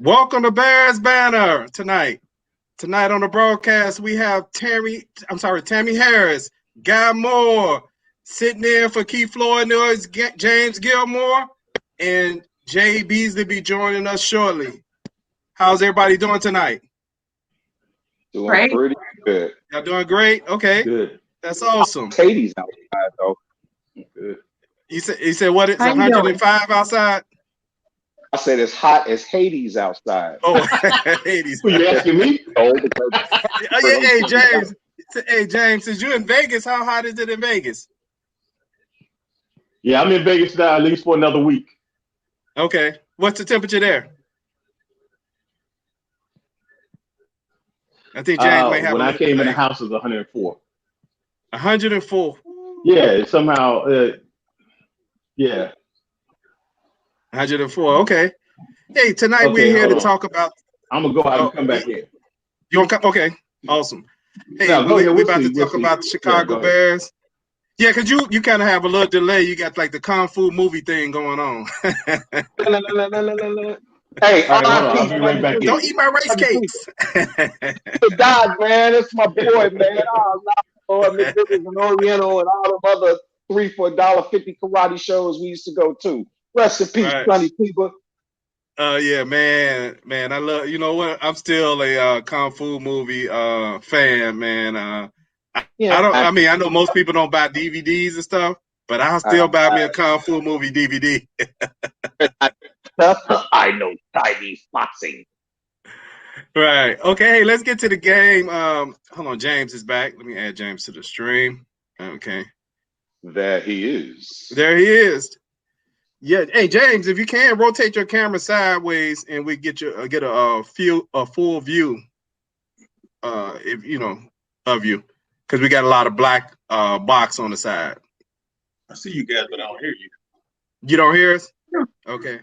Welcome to Bears Banter tonight. Tonight on the broadcast, we have Tammy Harris, Guy Moore, sitting in for Keith Flournoy's James Gillmore, and Jaye Beasley be joining us shortly. How's everybody doing tonight? Doing great. Pretty good. Y'all doing great? Okay. Good. That's awesome. Hades outside, though. Good. You said what? It's 105 outside? I said it's hot as Hades outside. Oh, Hades. You asking me? Oh, hey, James. Hey, James, since you're in Vegas, how hot is it in Vegas? Yeah, I'm in Vegas now at least for another week. Okay. What's the temperature there? I think James may have. When I came in the house, it was 104. 104. Yeah, somehow. Yeah. 104. Okay. Hey, tonight we're here to talk about. I'm gonna go out and come back in. You want to come? Okay. Awesome. Hey, we're about to talk about the Chicago Bears. Yeah, because you kind of have a little delay. You got like the Kung Fu movie thing going on. Hey, I'll be right back. Don't eat my rice cakes. God, man, it's my boy, man. Oh, Miss and Oriental and all them other $3 for $1.50 karate shows we used to go to. Rest in peace, Sonny people. Yeah, man. I love. You know what? I'm still a Kung Fu movie fan, man. I know most people don't buy DVDs and stuff, but I'll still buy me a Kung Fu movie DVD. I know Chinese boxing. Right. Okay. Hey, let's get to the game. Hold on. James is back. Let me add James to the stream. Okay. There he is. There he is. Yeah. Hey, James, if you can rotate your camera sideways and we get a full view, if you know of you, because we got a lot of black box on the side. I see you guys, but I don't hear you. You don't hear us? Okay.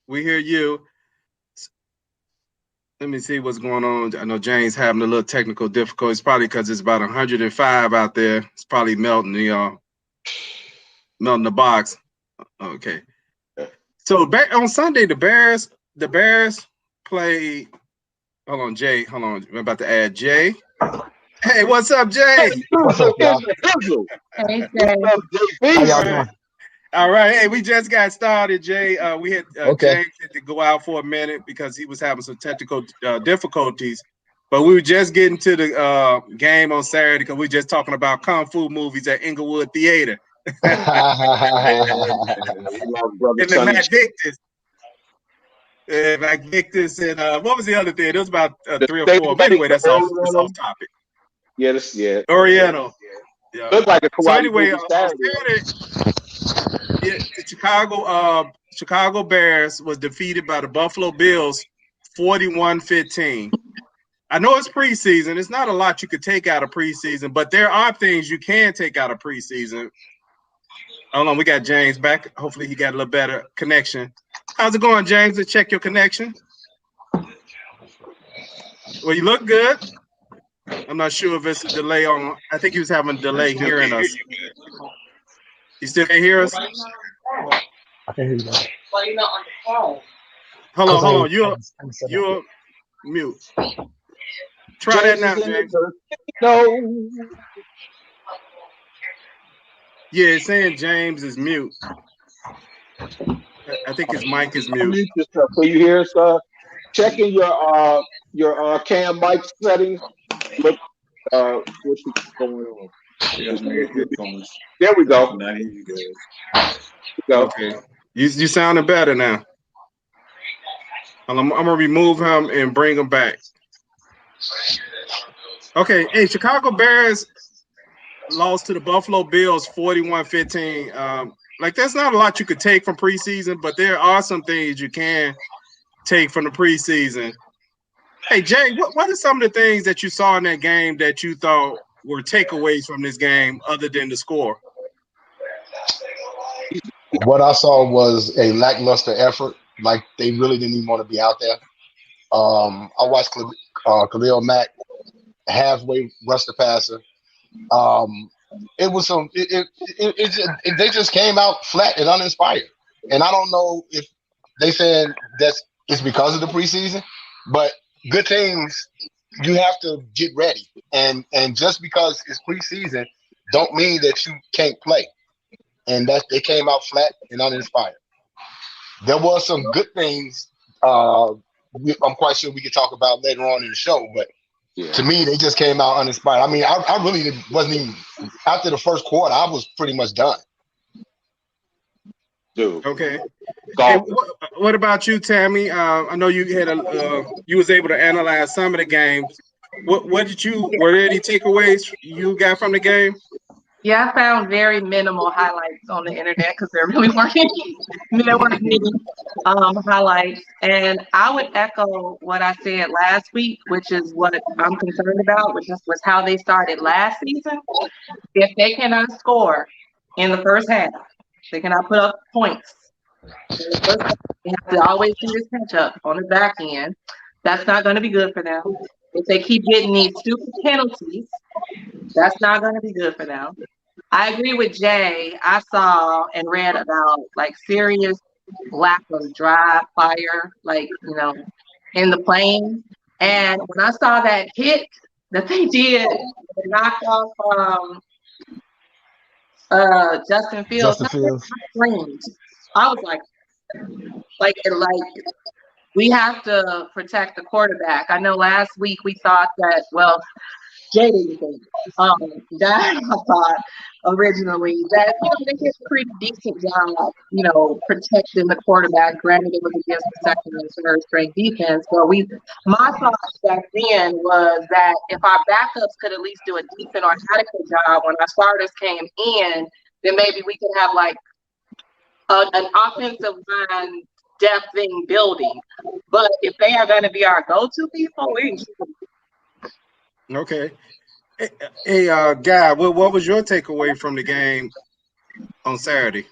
We hear you. Let me see what's going on. I know James having a little technical difficulties, probably because it's about 105 out there. It's probably melting the box. Okay. So back on Sunday, the Bears play. Hold on, Jay. Hold on. I'm about to add Jay. Hey, what's up, Jay? What's up, y'all? Hey, Jay. All right. Hey, we just got started, Jay. We had James had to go out for a minute because he was having some technical difficulties. But we were just getting to the game on Saturday because we were just talking about Kung Fu movies at Inglewood Theater. And then Matt Victus and what was the other thing? It was about 3 or 4. But anyway, that's off topic. Yeah, Oriental. Yeah. Looked like a karate. So anyway, the Chicago Bears was defeated by the Buffalo Bills 41-15. I know it's preseason. It's not a lot you could take out of preseason, but there are things you can take out of preseason. Hold on, we got James back. Hopefully he got a little better connection. How's it going, James? Let's check your connection. Well, you look good. I'm not sure if it's a delay on. I think he was having a delay hearing us. You still can't hear us? I can hear you now. Well, you're not on the phone. Hold on. You're mute. Try that now, James. No. Yeah, it's saying James is mute. I think his mic is mute. Can you hear us? Checking your cam mic settings. Look, what's going on? There we go. Okay. You sounding better now. I'm gonna remove him and bring him back. Okay. Hey, Chicago Bears lost to the Buffalo Bills 41-15. That's not a lot you could take from preseason, but there are some things you can take from the preseason. Hey, Jay, what are some of the things that you saw in that game that you thought were takeaways from this game other than the score? What I saw was a lackluster effort. Like they really didn't even want to be out there. I watched Khalil Mack halfway rush the passer. It was some. They just came out flat and uninspired. And I don't know if they said that's it's because of the preseason. But good things, you have to get ready. And just because it's preseason don't mean that you can't play. And that they came out flat and uninspired. There was some good things I'm quite sure we could talk about later on in the show, but to me, they just came out uninspired. I mean, I really wasn't even – after the first quarter, I was pretty much done. Dude. Okay. Hey, what about you, Tammy? I know you had you was able to analyze some of the games. Were there any takeaways you got from the game? Yeah, I found very minimal highlights on the internet because there really weren't any highlights. And I would echo what I said last week, which is what I'm concerned about, which was how they started last season. If they cannot score in the first half, they cannot put up points. They have to always do this catch up on the back end. That's not going to be good for them. If they keep getting these stupid penalties, that's not going to be good for them. I agree with Jay. I saw and read about like serious lack of drive, fire, like, in the plane. And when I saw that hit that they did, knocked off Justin Fields. I was like we have to protect the quarterback. I know last week we thought that, well, Jaye Beasley, that I thought originally that they did a pretty decent job, protecting the quarterback. Granted, it was against the second and third string defense, but my thoughts back then was that if our backups could at least do a decent or adequate job when our starters came in, then maybe we could have like an offensive line depth thing building. But if they are going to be our go-to people, Okay. Hey, Guy, what was your takeaway from the game on Saturday?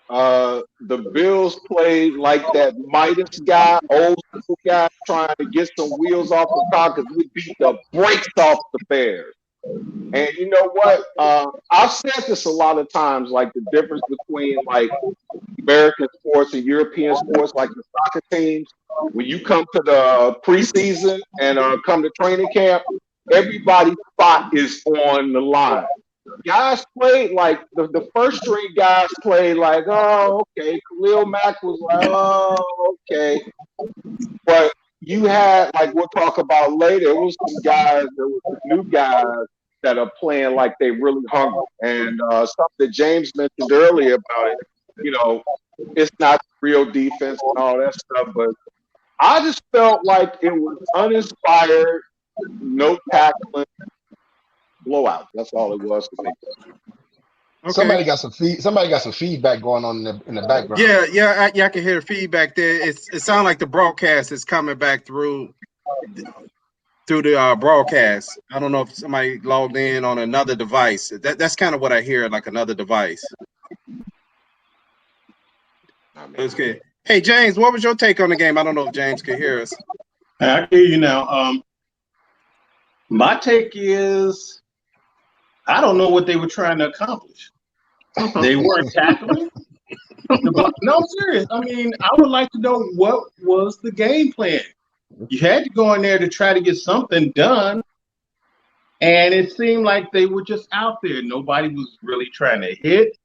The Bills played like that Midas guy, old school guy, trying to get some wheels off the car because we beat the brakes off the Bears. And you know what? I've said this a lot of times, like the difference between like American sports and European sports, like the soccer teams. When you come to the preseason and come to training camp, everybody's spot is on the line. Guys played like the first string guys played like, oh, okay. Khalil Mack was like, oh, okay. But you had, like we'll talk about later, it was some guys, there was some new guys that are playing like they really hungry. And something that James mentioned earlier about it, it's not real defense and all that stuff. But I just felt like it was uninspired, no tackling, blowout. That's all it was to me. Okay. Somebody got some feedback going on in the background. Yeah, I can hear feedback there. It sounds like the broadcast is coming back through the broadcast. I don't know if somebody logged in on another device. That's kind of what I hear, like another device. That's good. Hey, James, what was your take on the game? I don't know if James can hear us. I can hear you now. My take is, I don't know what they were trying to accomplish. They weren't tackling. No, I'm serious. I mean, I would like to know what was the game plan. You had to go in there to try to get something done, and it seemed like they were just out there. Nobody was really trying to hit.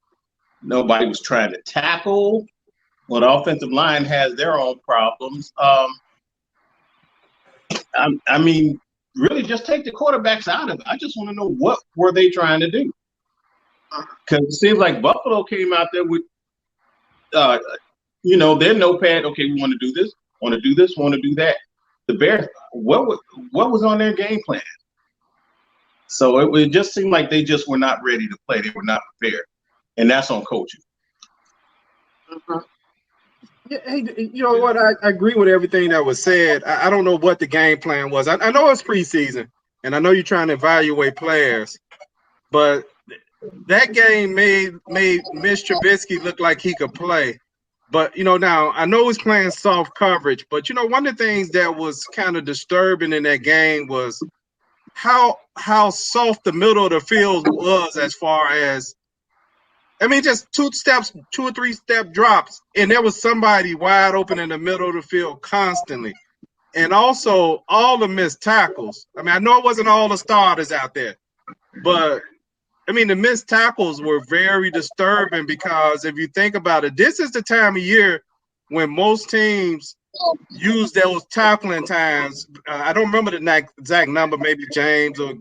Nobody was trying to tackle. Well, the offensive line has their own problems. I mean, really just take the quarterbacks out of it. I just want to know what were they trying to do. Because it seems like Buffalo came out there with, their notepad. Okay, we want to do this, want to do this, want to do that. The Bears, what was on their game plan? So it just seemed like they just were not ready to play. They were not prepared. And that's on coaching. Mm-hmm. Yeah, hey, you know what? I agree with everything that was said. I don't know what the game plan was. I know it's preseason, and I know you're trying to evaluate players, but that game made Mitch Trubisky look like he could play. But, now I know he's playing soft coverage, but, one of the things that was kind of disturbing in that game was how soft the middle of the field was as far as I mean, just 2 or 3 step drops, and there was somebody wide open in the middle of the field constantly. And also all the missed tackles. I mean, I know it wasn't all the starters out there, but I mean, the missed tackles were very disturbing because if you think about it, this is the time of year when most teams use those tackling times. I don't remember the exact number, maybe James or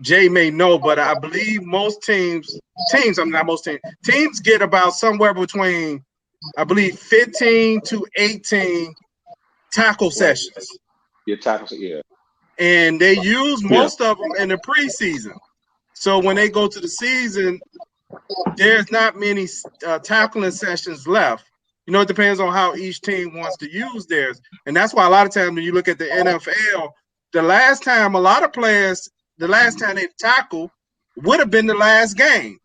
Jay may know, but I believe teams get about somewhere between, I believe, 15 to 18 tackle sessions. Your tackles, yeah. And they use most of them in the preseason. So when they go to the season, there's not many tackling sessions left. You know, it depends on how each team wants to use theirs. And that's why a lot of times when you look at the NFL, the last time they tackle would have been the last game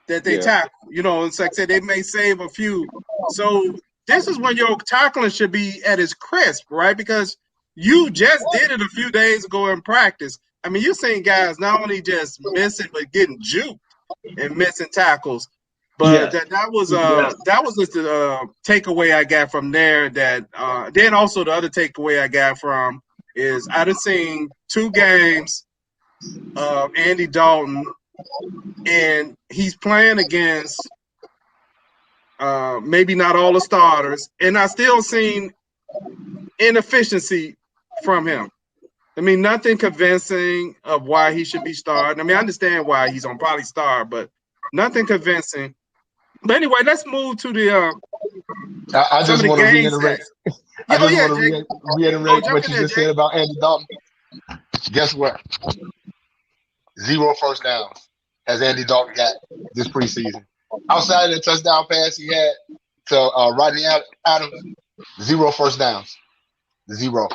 that they tackle. You know, it's like I said, they may save a few. So this is when your tackling should be at its crisp, right? Because you just did it a few days ago in practice. I mean, you're seeing guys not only just missing, but getting juked and missing tackles. But that was just the takeaway I got from there. That then also the other takeaway I got from is I've seen 2 games of Andy Dalton, and he's playing against maybe not all the starters, and I still seen inefficiency from him. I mean, nothing convincing of why he should be starting. I mean, I understand why he's on probably start, but nothing convincing. But anyway, let's move to the I just want to reiterate. Reiterate what you just said about Andy Dalton. Guess what? 0 first downs has Andy Dalton got this preseason. Outside of the touchdown pass he had to Rodney Adams, 0 first downs. 0.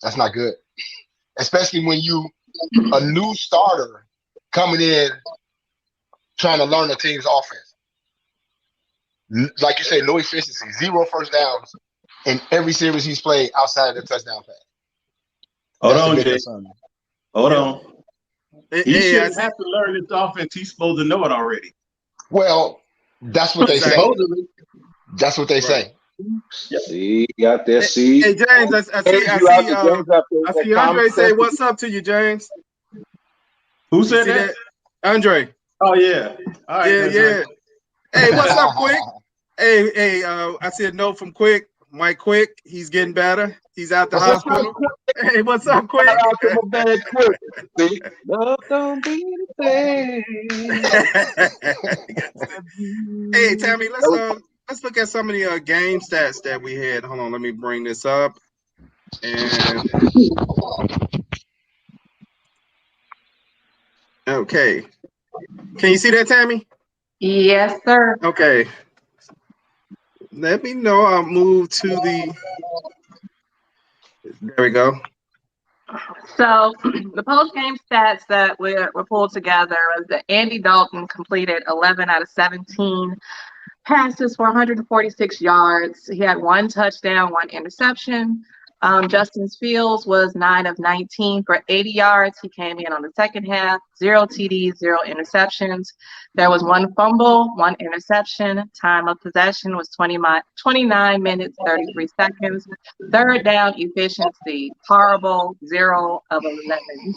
That's not good. Especially when you a new starter coming in trying to learn the team's offense. Like you say, no efficiency, 0 first downs in every series he's played outside of the touchdown pass. Hold on, Jay. Hold on. He shouldn't have to learn this offense. He's supposed to know it already. Well, that's what they say. That's what they say. See, out there, see. Hey, James, I see Andre say, "What's up to you, James?" Who said that? Andre. Oh, yeah. All right. Yeah. Hey, what's up, Quick? Hey, I see a note from Quick. Mike Quick, he's getting better. He's out the hospital. Hey, what's up, Quick? Shout out to my bad Quick. See, love don't be the same. Hey, Tammy, let's look at some of the game stats that we had. Hold on, let me bring this up. And okay, can you see that, Tammy? Yes, sir. Okay. Let me know. I'll move to the. There we go. So the post-game stats that were pulled together is that Andy Dalton completed 11 out of 17 passes for 146 yards. He had 1 touchdown, 1 interception. Justin Fields was 9 of 19 for 80 yards. He came in on the second half, 0 TDs, 0 interceptions. There was 1 fumble, 1 interception. Time of possession was 29 minutes, 33 seconds. Third down efficiency, horrible, 0 of 11.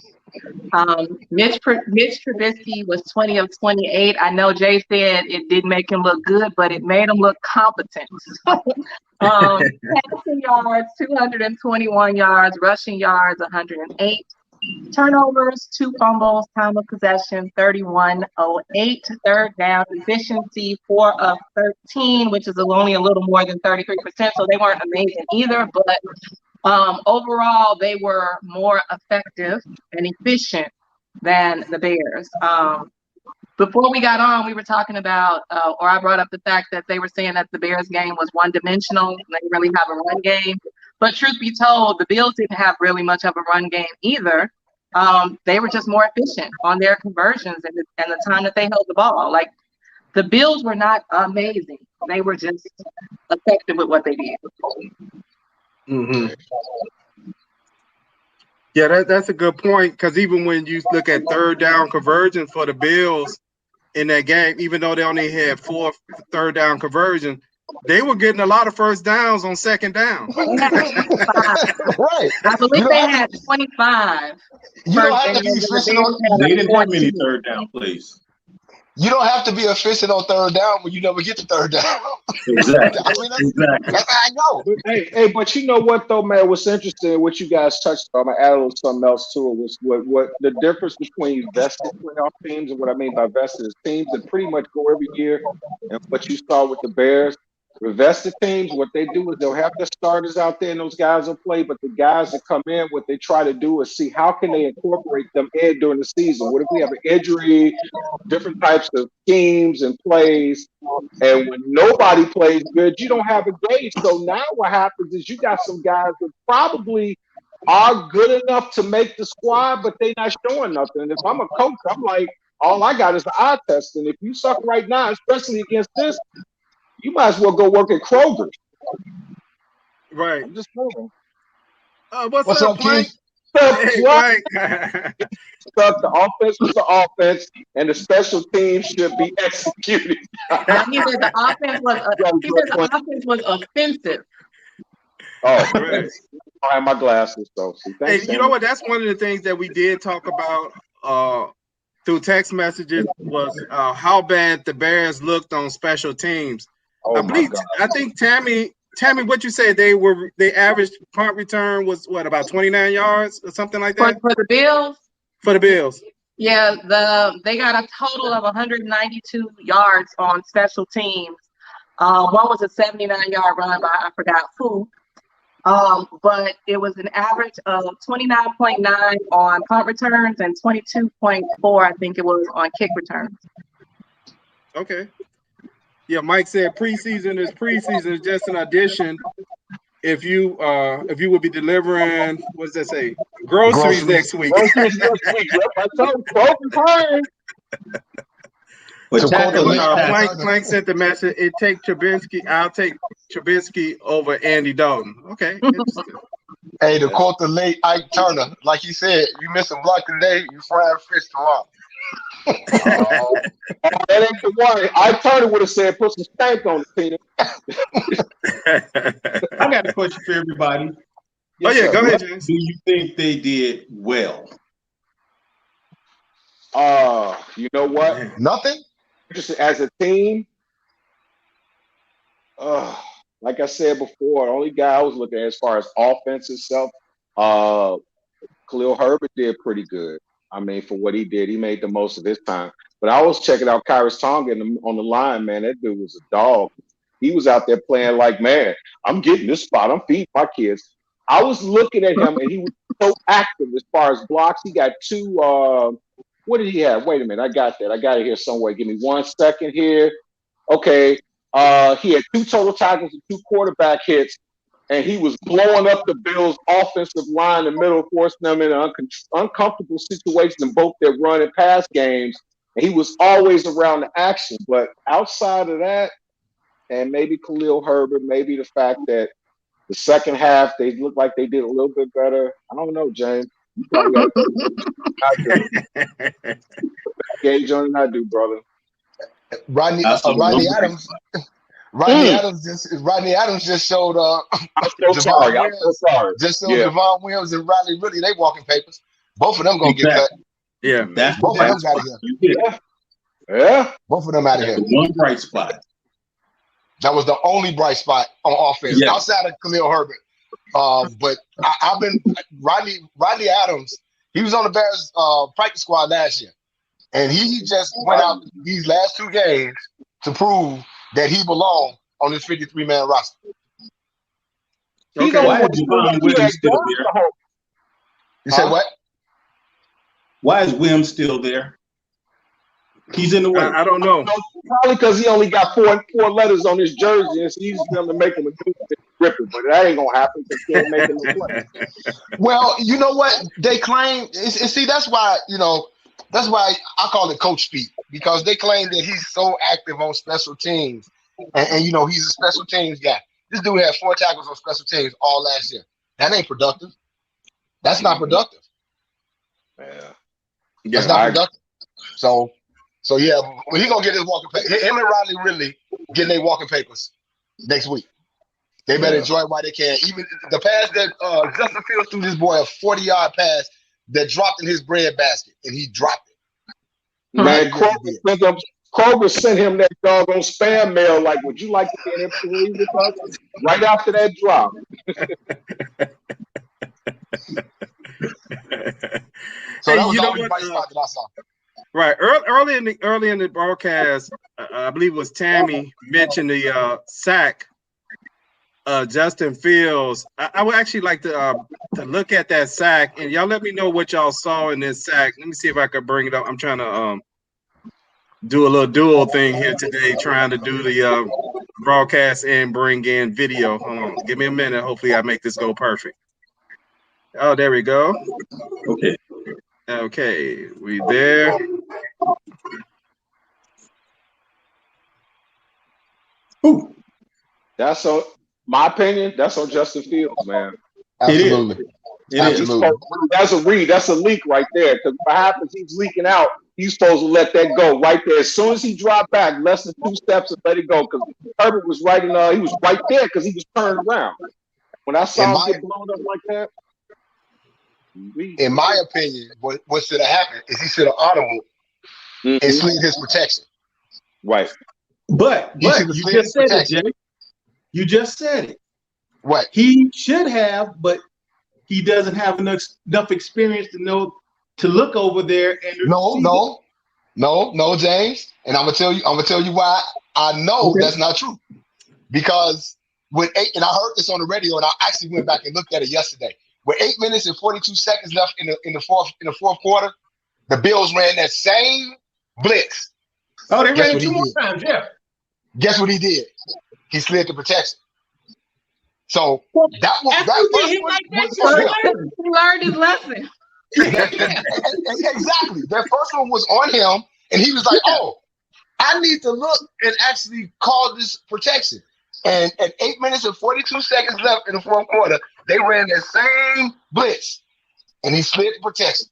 Mitch Trubisky was 20 of 28. I know Jay said it didn't make him look good, but it made him look competent. Passing yards, 221 yards, rushing yards, 108. Turnovers, 2 fumbles, time of possession, 31.08. Third down efficiency, 4 of 13, which is only a little more than 33%. So they weren't amazing either, but overall, they were more effective and efficient than the Bears. Before we got on, we were talking about, or I brought up the fact that they were saying that the Bears game was one-dimensional. They didn't really have a run game. But truth be told, the Bills didn't have really much of a run game either. They were just more efficient on their conversions and the time that they held the ball. Like, the Bills were not amazing. They were just effective with what they did. Mm-hmm. Yeah, that's a good point, because even when you look at third down conversion for the Bills, in that game, even though they only had 4 third down conversion. They were getting a lot of first downs on second down. Right. I believe they had 25. You don't have to be efficient on. They didn't have many third down plays. You don't have to be efficient on third down when you never get to third down. Exactly. I mean, Exactly. that's how I know. But you know what though, man? What's interesting, what you guys touched on, I'm gonna add a little something else to it. Was what the difference between vested playoff teams and what I mean by vested is teams that pretty much go every year, and what you saw with the Bears. With vested teams, what they do is they'll have their starters out there and those guys will play, but the guys that come in, what they try to do is see how can they incorporate them in during the season. What if we have an injury, different types of schemes and plays, and when nobody plays good, you don't have a gauge. So now what happens is you got some guys that probably are good enough to make the squad, but they're not showing nothing. And if I'm a coach, I'm like, all I got is the eye test. And if you suck right now, especially against this, you might as well go work at Kroger. Right. I'm just saying. What's up, Plank? Hey, Plank. The offense was the offense, and the special teams should be executed. He said the offense was offensive. Oh, Right. I have my glasses, so see, thanks, Hey, you know what? That's one of the things that we did talk about through text messages was how bad the Bears looked on special teams. Oh, I think Tammy, what you say they averaged punt return was what, about 29 yards or something like that? For the Bills? For the Bills. Yeah, they got a total of 192 yards on special teams. One was a 79-yard run by I forgot who. But it was an average of 29.9 on punt returns and 22.4, I think it was, on kick returns. Okay. Yeah, Mike said preseason is just an addition. If you would be delivering, what does that say? Groceries next week. Groceries next week. Yep, I told you, Plank sent the message. I'll take Trubisky over Andy Dalton. Okay. Hey, to quote the late Ike Turner, like he said, you miss a block today, you frying fish tomorrow. that ain't the one. Ike Turner would have said, put some stank on it, Tina. I got a question for everybody. Yes, go ahead, James. Do you think they did well? You know what? Nothing? Just as a team, like I said before, the only guy I was looking at as far as offense itself, Khalil Herbert did pretty good. I mean, for what he did, he made the most of his time. But I was checking out Kyrus Tonga on the line, man. That dude was a dog. He was out there playing like, man, I'm getting this spot. I'm feeding my kids. I was looking at him, and he was so active as far as blocks. He got 2 what did he have? Wait a minute. I got that. I got it here somewhere. Give me 1 second here. Okay. He had 2 total tackles and 2 quarterback hits, and he was blowing up the Bills' offensive line in the middle, forcing them in an uncomfortable situation in both their run and pass games. And he was always around the action. But outside of that, and maybe Khalil Herbert, maybe the fact that the second half they looked like they did a little bit better. I don't know, James. You probably got gauge on it, I do, brother. Rodney Adams. Rodney Adams just showed. I'm so sorry. Just showed Javon Williams and Rodney Ridley. They walking papers. Both of them gonna get cut. Yeah, both of them out of here. Yeah, both of them out of here. One bright spot. That was the only bright spot on offense outside of Khalil Herbert. But I've been Rodney Adams. He was on the Bears practice squad last year, and he just went out these last 2 games to prove that he belonged on this 53-man roster. Okay. Why is Javon Williams still there? You said what? Why is Williams still there? He's in the way. I don't know. Probably because he only got four letters on his jersey, and it's easy for them to make him a ripper. But that ain't gonna happen because he can't make him a play. Well, you know what they claim. See, that's why I call it coach speak, because they claim that he's so active on special teams, and he's a special teams guy. This dude had 4 tackles on special teams all last year. That ain't productive. That's not productive. Yeah, that's not productive. So So yeah, well, he's gonna get his walking papers. Him and Riley Ridley getting their walking papers next week. They better enjoy it while they can. Even the pass that Justin Fields threw this boy a 40-yard pass that dropped in his bread basket, and he dropped it. Man, Kroger sent him that doggone spam mail. Like, would you like to be an employee with us? Right after that drop. So that was the only bright spot that I saw. Right, early in the broadcast, I believe it was Tammy mentioned the sack. Justin Fields. I would actually like to look at that sack, and y'all let me know what y'all saw in this sack. Let me see if I could bring it up. I'm trying to do a little dual thing here today, trying to do the broadcast and bring in video. Hold on, give me a minute. Hopefully, I make this go perfect. Oh, there we go. Okay, we there. Ooh. That's on my opinion. That's on Justin Fields, man. Absolutely. Absolutely. That's a read. That's a leak right there. Because what happens? He's leaking out. He's supposed to let that go right there. As soon as he dropped back, less than 2 steps, and let it go. Because Herbert was right he was right there because he was turned around. When I saw him get blown up like that. In my opinion, what should have happened is he should have audible and slid his protection. Right. But you just said it, Jay. You just said it. What? He should have, but he doesn't have enough experience to know to look over there and No, James. And I'm gonna tell you why I know that's not true. Because with 8, and I heard this on the radio, and I actually went back and looked at it yesterday. With 8 minutes and 42 seconds left in the fourth quarter, the Bills ran that same blitz. Oh, they ran it 2 more times, yeah. Guess what he did? He slid the protection. So that first one he learned his lesson. Exactly. That first one was on him, and he was like, "Oh, I need to look and actually call this protection." And at 8 minutes and 42 seconds left in the fourth quarter, they ran that same blitz, and he slid the protection.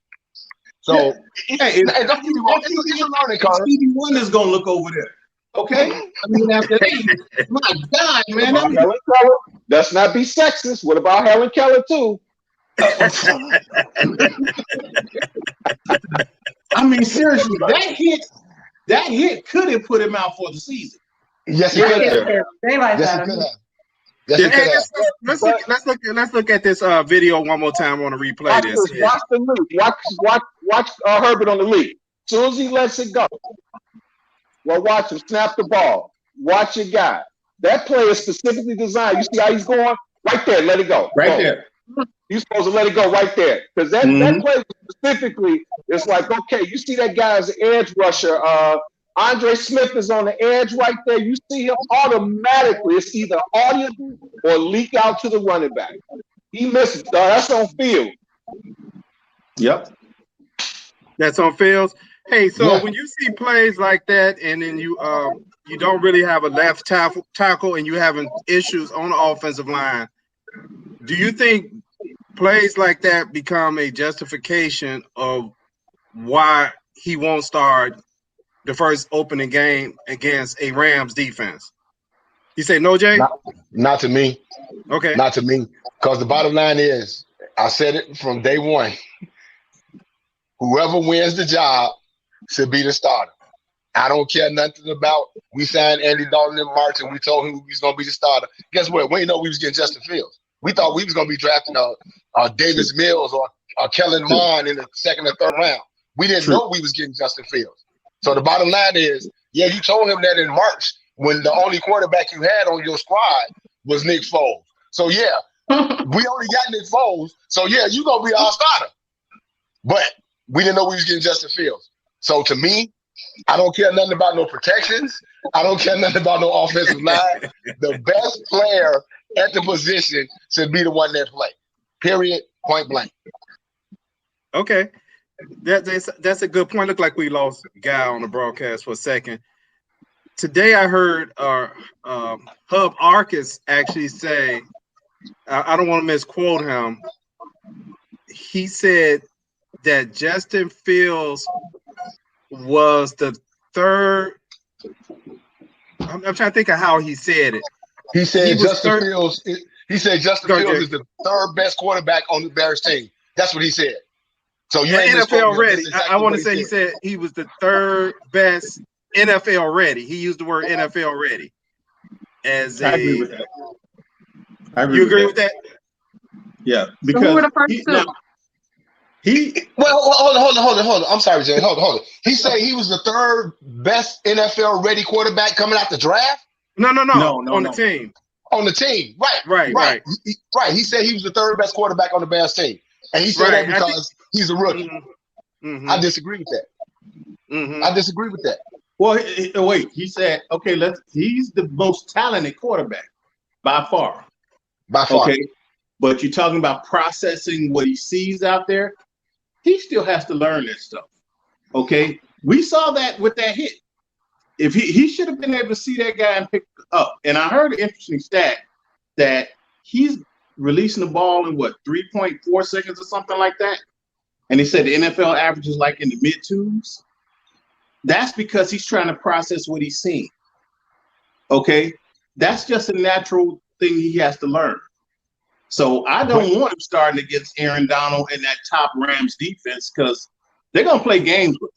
So, don't get me wrong, it's a learning curve. Stevie Wonder's gonna look over there. Okay? I mean, after that, my God, man. Helen Keller, let's not be sexist. What about Helen Keller, too? I mean, seriously, that hit could have put him out for the season. Yes, it could have. Yes, it could have. Let's look at this video one more time. I want to replay this. Watch the leak. Watch Herbert on the leak. As soon as he lets it go, well, watch him snap the ball. Watch your guy. That play is specifically designed. You see how he's going? Right there. Let it go. Right there. You're supposed to let it go right there. Because that play specifically, it's like, okay, you see that guy as an edge rusher. Andre Smith is on the edge right there. You see him automatically. It's either audible or leak out to the running back. He missed. That's on field. Yep. That's on Fields. Hey, so when you see plays like that, and then you don't really have a left tackle, and you having issues on the offensive line, do you think plays like that become a justification of why he won't start the first opening game against a Rams defense? You say no, Jay? Not to me. Okay. Not to me. Because the bottom line is, I said it from day one, whoever wins the job should be the starter. I don't care nothing about, we signed Andy Dalton in March and we told him he was going to be the starter. Guess what? We didn't know we was getting Justin Fields. We thought we was going to be drafting Davis Mills or Kellen Mond in the second or third round. We didn't know we was getting Justin Fields. So the bottom line is, you told him that in March when the only quarterback you had on your squad was Nick Foles. So, we only got Nick Foles. So, you're going to be our starter. But we didn't know we was getting Justin Fields. So, to me, I don't care nothing about no protections. I don't care nothing about no offensive line. The best player at the position should be the one that play. Period. Point blank. Okay. That's a good point. Look like we lost a guy on the broadcast for a second. Today I heard Hub Arcus actually say, I don't want to misquote him. He said that Justin Fields was the third. I'm trying to think of how he said it. He said Justin Fields. He said Justin Fields is the third best quarterback on the Bears team. That's what he said. So you ain't NFL ready. I want to say he said he was the third best NFL ready. He used the word NFL ready. I agree with that. You agree with that? Yeah, because who were the first two? Hold on. I'm sorry, Jay. Hold on. He said he was the third best NFL ready quarterback coming out the draft. No. On the team. On the team, right. He said he was the third best quarterback on the Bears team, and he said that because he's a rookie. Mm-hmm. I disagree with that. Mm-hmm. I disagree with that. Well, wait. He said, okay, he's the most talented quarterback by far. By far. Okay, but you're talking about processing what he sees out there. He still has to learn this stuff. Okay, we saw that with that hit. If he should have been able to see that guy and pick up. And I heard an interesting stat that he's releasing the ball in 3.4 seconds or something like that. And he said the NFL average is like in the mid-twos. That's because he's trying to process what he's seeing. Okay, that's just a natural thing he has to learn. So I don't want him starting against Aaron Donald and that top Rams defense because they're going to play games with him.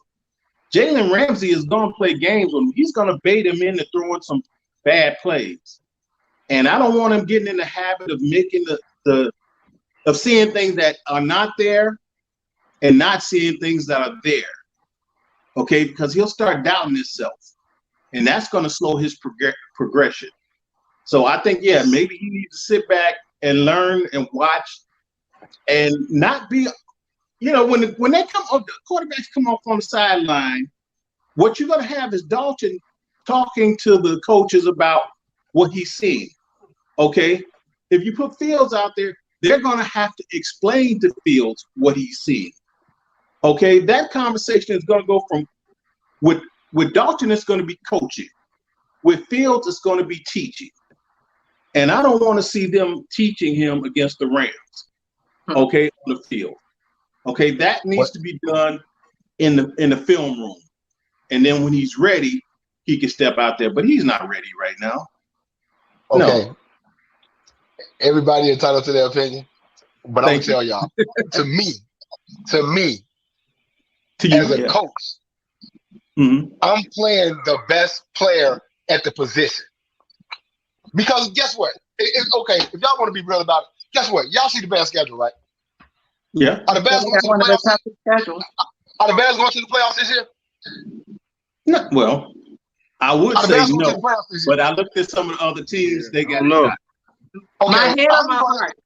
Jalen Ramsey is going to play games with him. He's going to bait him into throwing some bad plays. And I don't want him getting in the habit of making of seeing things that are not there and not seeing things that are there. Okay, because he'll start doubting himself. And that's going to slow his progression. So I think, maybe he needs to sit back and learn and watch and not be, when they come up, the quarterbacks come off on the sideline, what you're going to have is Dalton talking to the coaches about what he's seeing. Okay. If you put Fields out there, they're going to have to explain to Fields what he's seeing. Okay. That conversation is going to go from with Dalton, it's going to be coaching. With Fields, it's going to be teaching. And I don't want to see them teaching him against the Rams, okay, on the field. Okay, that needs to be done in the film room. And then when he's ready, he can step out there. But he's not ready right now. Okay. No. Everybody entitled to their opinion. But I'm going to tell y'all, to me, as a coach, I'm playing the best player at the position. Because guess what? Okay, if y'all want to be real about it, guess what? Y'all see the Bears schedule, right? Yeah. Are the Bears going to the playoffs? Are the Bears going to the playoffs this year? No. Well, I would say no. But I looked at some of the other teams. They got no. Okay, my head on my heart.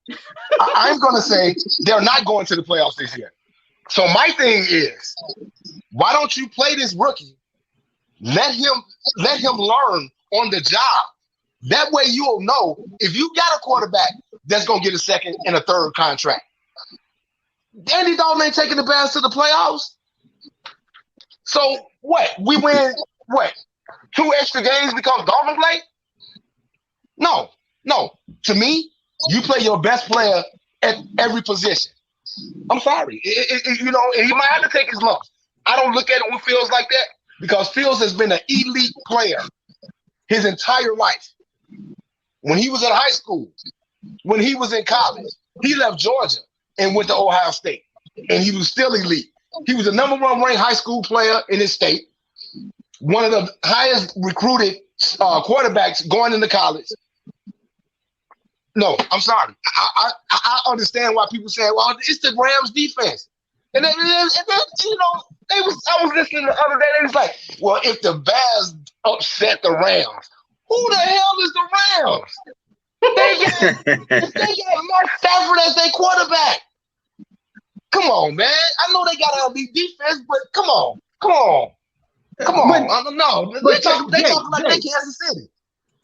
I'm going to say they're not going to the playoffs this year. So my thing is, why don't you play this rookie? Let him learn on the job. That way you'll know if you got a quarterback that's going to get a second and a third contract. Andy Dalton ain't taking the Bears to the playoffs. So what? We win, 2 extra games because Dalton played? No. To me, you play your best player at every position. I'm sorry. And he might have to take his lumps. I don't look at it with Fields like that because Fields has been an elite player his entire life. When he was in high school, when he was in college, he left Georgia and went to Ohio State, and he was still elite. He was the number 1 ranked high school player in his state, one of the highest recruited quarterbacks going into college. No, I'm sorry. I understand why people say, well, it's the Rams defense. And then I was listening the other day, they was like, well, if the Bears upset the Rams, who the hell is the Rams? They got Mark Stafford as their quarterback. Come on, man. I know they got an elite defense, but come on. No, they talk like they Kansas City.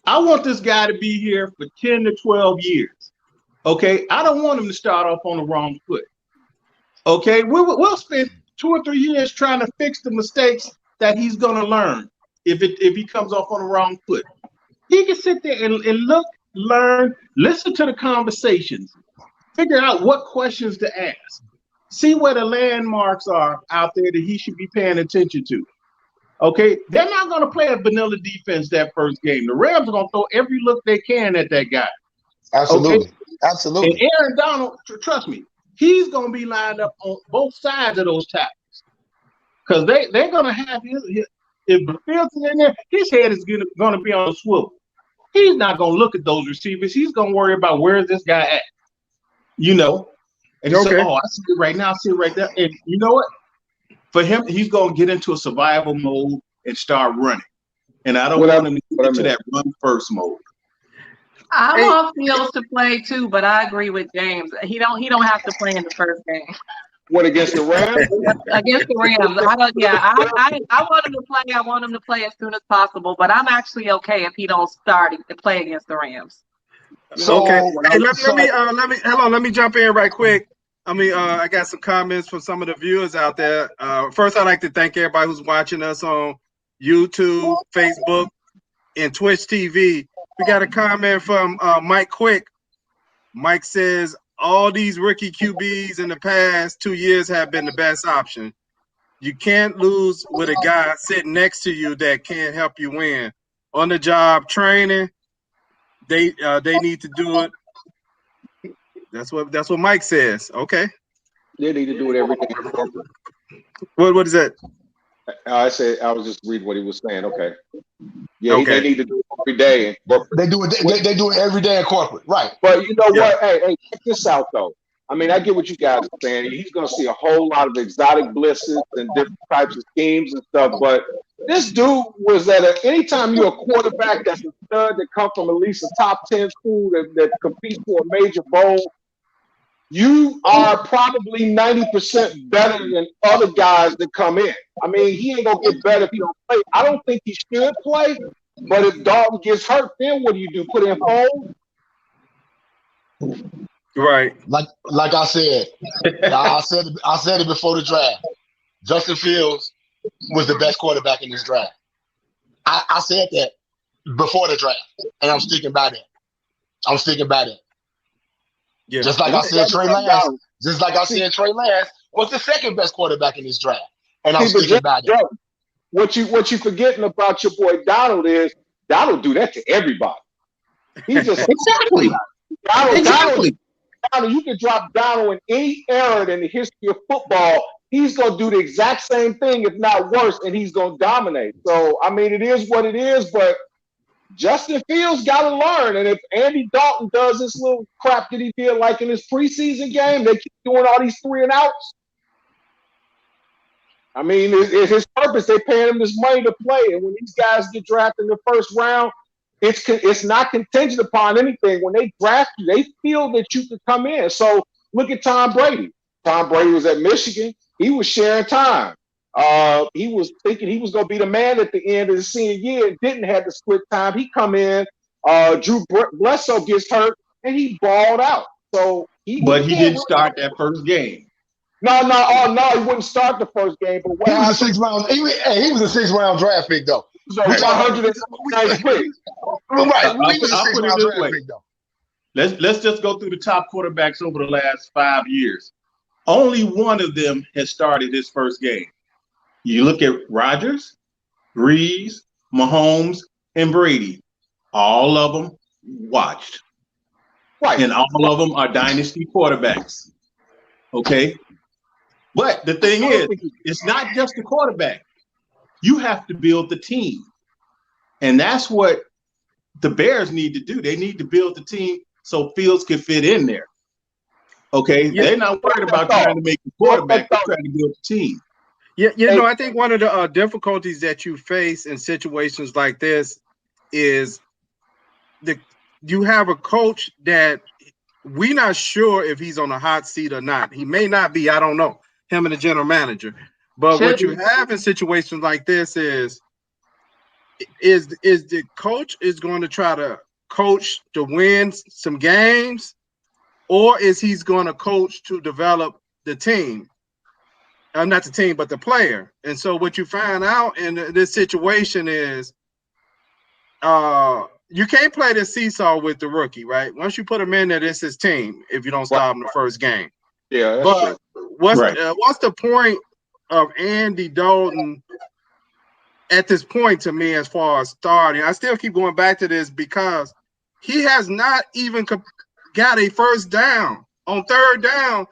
I want this guy to be here for 10 to 12 years. Okay, I don't want him to start off on the wrong foot. Okay, we'll spend 2 or 3 years trying to fix the mistakes that he's going to learn if he comes off on the wrong foot. He can sit there and look, learn, listen to the conversations, figure out what questions to ask, see where the landmarks are out there that he should be paying attention to. Okay, they're not going to play a vanilla defense that first game. The Rams are going to throw every look they can at that guy. Absolutely. Okay? Absolutely. And Aaron Donald, trust me, he's going to be lined up on both sides of those tackles. Because they're going to have his if Fields is in there, his head is going to be on the swivel. He's not going to look at those receivers. He's going to worry about where is this guy at. And he said, I see it right now. I see it right there. And you know what? For him, he's going to get into a survival mode and start running. And I don't want him to get into that run first mode. I want Fields to play too, but I agree with James. He don't have to play in the first game. What, against the Rams? Against the Rams. I want him to play. I want him to play as soon as possible, but I'm actually okay if he don't start to play against the Rams. So, hey, let me jump in right quick. I got some comments from some of the viewers out there. First, I'd like to thank everybody who's watching us on YouTube, Facebook, and Twitch TV. We got a comment from Mike Quick. Mike says, all these rookie QBs in the past 2 years have been the best option. You can't lose with a guy sitting next to you that can't help you win. On the job training, they need to do it. That's what Mike says. Okay. They need to do it every day. What is that? I was just reading what he was saying. Okay. Yeah, they need to do it every day. They do it every day in corporate, right? But you know what? Hey, check this out though. I get what you guys are saying. He's going to see a whole lot of exotic blitzes and different types of schemes and stuff. But this dude was that anytime you're a quarterback that's a stud that come from at least a top 10 school that competes for a major bowl, you are probably 90% better than other guys that come in. He ain't going to get better if he don't play. I don't think he should play, but if Dalton gets hurt, then what do? Put him home? Right. Like I said, I said it before the draft. Justin Fields was the best quarterback in this draft. I said that before the draft, and I'm sticking by that. Yeah. Just like I said, Trey Lance was the second best quarterback in this draft, and I'm sticking by that. What you forgetting about your boy Donald is Donald do that to everybody. He just exactly. Donald, you can drop Donald in any era in the history of football. He's going to do the exact same thing, if not worse, and he's going to dominate. So, it is what it is, but Justin Fields got to learn. And if Andy Dalton does this little crap that he did like in his preseason game, they keep doing all these 3 and outs. It's his purpose. They paying him this money to play. And when these guys get drafted in the first round, it's not contingent upon anything. When they draft you, they feel that you can come in. So look at Tom Brady. Tom Brady was at Michigan. He was sharing time. He was thinking he was going to be the man at the end of the senior year and didn't have the split time. He come in. Drew Bledsoe gets hurt, and he balled out. So he didn't start that first game. No, he wouldn't start the first game. But what he was a 6th round. He was a 6th round draft pick, though. So 109 pick. Right. Let's just go through the top quarterbacks over the last 5 years. Only one of them has started his first game. You look at Rodgers, Breeze, Mahomes, and Brady. All of them watched. Right. And all of them are dynasty quarterbacks. Okay? But the thing is, it's not just the quarterback. You have to build the team. And that's what the Bears need to do. They need to build the team so Fields can fit in there. Okay? Yeah. They're not worried about trying to make the quarterback. They're trying to build the team. I think one of the difficulties that you face in situations like this is you have a coach that we're not sure if he's on a hot seat or not. He may not be. I don't know. Him and the general manager. But what you have in situations like this is the coach is going to try to coach to win some games, or is he's going to coach to develop the team? Not the team, but the player. And so what you find out in this situation is you can't play the seesaw with the rookie, right? Once you put him in there, this is team if you don't stop him the first game. Yeah, that's but true. What's the point of Andy Dalton at this point to me as far as starting. I still keep going back to this because he has not even got a first down on third down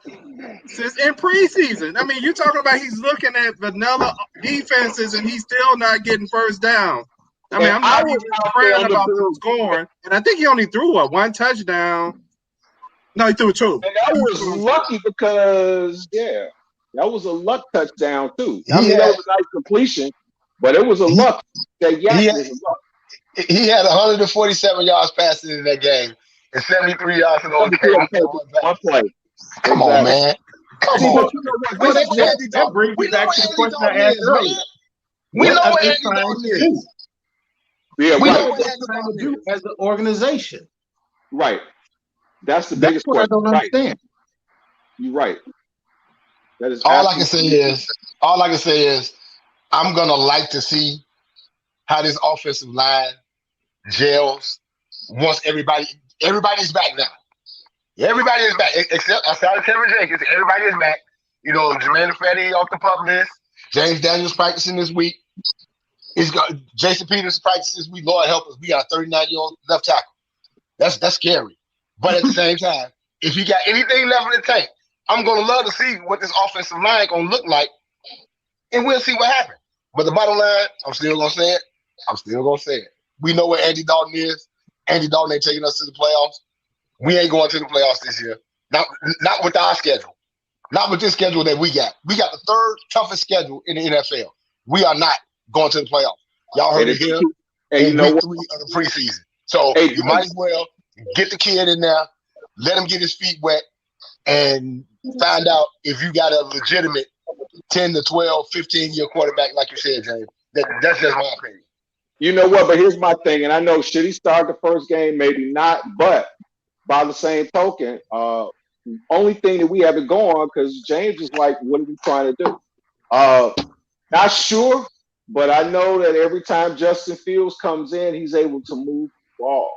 since in preseason. I mean, you're talking about he's looking at vanilla defenses and he's still not getting first down. I mean, I'm not even praying about scoring. And I think he only threw one touchdown. No, he threw two. And that was lucky because, that was a luck touchdown too. I mean, that was a nice completion, but it was a luck. That he had 147 yards passing in that game and 73 yards in the one play. Come on, man. Come on. That brings me back to the question I asked earlier. We know what they're trying to do. Yeah, we know what they're trying to do as an organization. Right. That's the biggest question. I don't understand. You're right. That is all I can say is I'm gonna like to see how this offensive line gels once everybody's back now. Everybody is back except outside of Kevin Jenkins. Everybody is back. You know, Jermaine Fetty off the pup list. James Daniels practicing this week. Jason Peters practicing this week. Lord help us, we got a 39-year-old left tackle. That's scary. But at the same time, if you got anything left in the tank, I'm gonna love to see what this offensive line gonna look like, and we'll see what happens. But the bottom line, I'm still gonna say it. We know where Andy Dalton is. Andy Dalton ain't taking us to the playoffs. We ain't going to the playoffs this year. Not with our schedule. Not with this schedule that we got. We got the third toughest schedule in the NFL. We are not going to the playoffs. Y'all heard it here. And you know week 3 of the preseason. So you might as well get the kid in there, let him get his feet wet, and find out if you got a legitimate 10 to 12, 15-year quarterback, like you said, James. That's just my opinion. You know what? But here's my thing, and I know should he start the first game, maybe not, but by the same token, only thing that we have it going because James is like, what are we trying to do? Not sure, but I know that every time Justin Fields comes in, he's able to move the ball.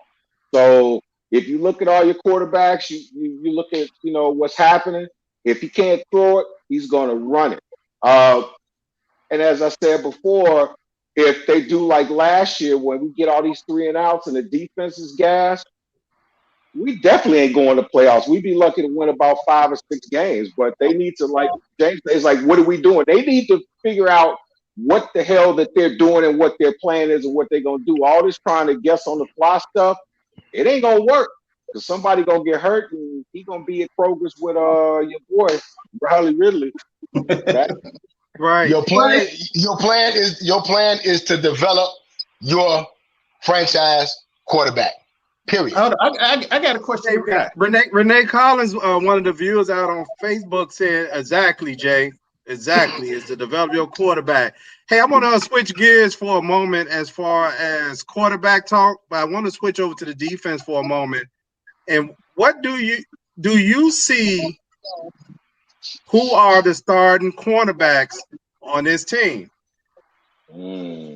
So if you look at all your quarterbacks, you look at what's happening. If he can't throw it, he's going to run it. And as I said before, if they do like last year when we get all these 3 and outs and the defense is gas, we definitely ain't going to playoffs. We'd be lucky to win about 5 or 6 games, but they need to, like James says, like, what are we doing? They need to figure out what the hell that they're doing and what their plan is and what they're going to do. All this trying to guess on the fly stuff, it ain't going to work because somebody going to get hurt and he going to be at Kroger's with your boy, Riley Ridley. Right. Your plan is to develop your franchise quarterback. Period. I got a question. Renee Collins, one of the viewers out on Facebook, said exactly, Jay. Exactly, is to develop your quarterback. Hey, I want to switch gears for a moment as far as quarterback talk, but I want to switch over to the defense for a moment. And what do you see? Who are the starting cornerbacks on this team?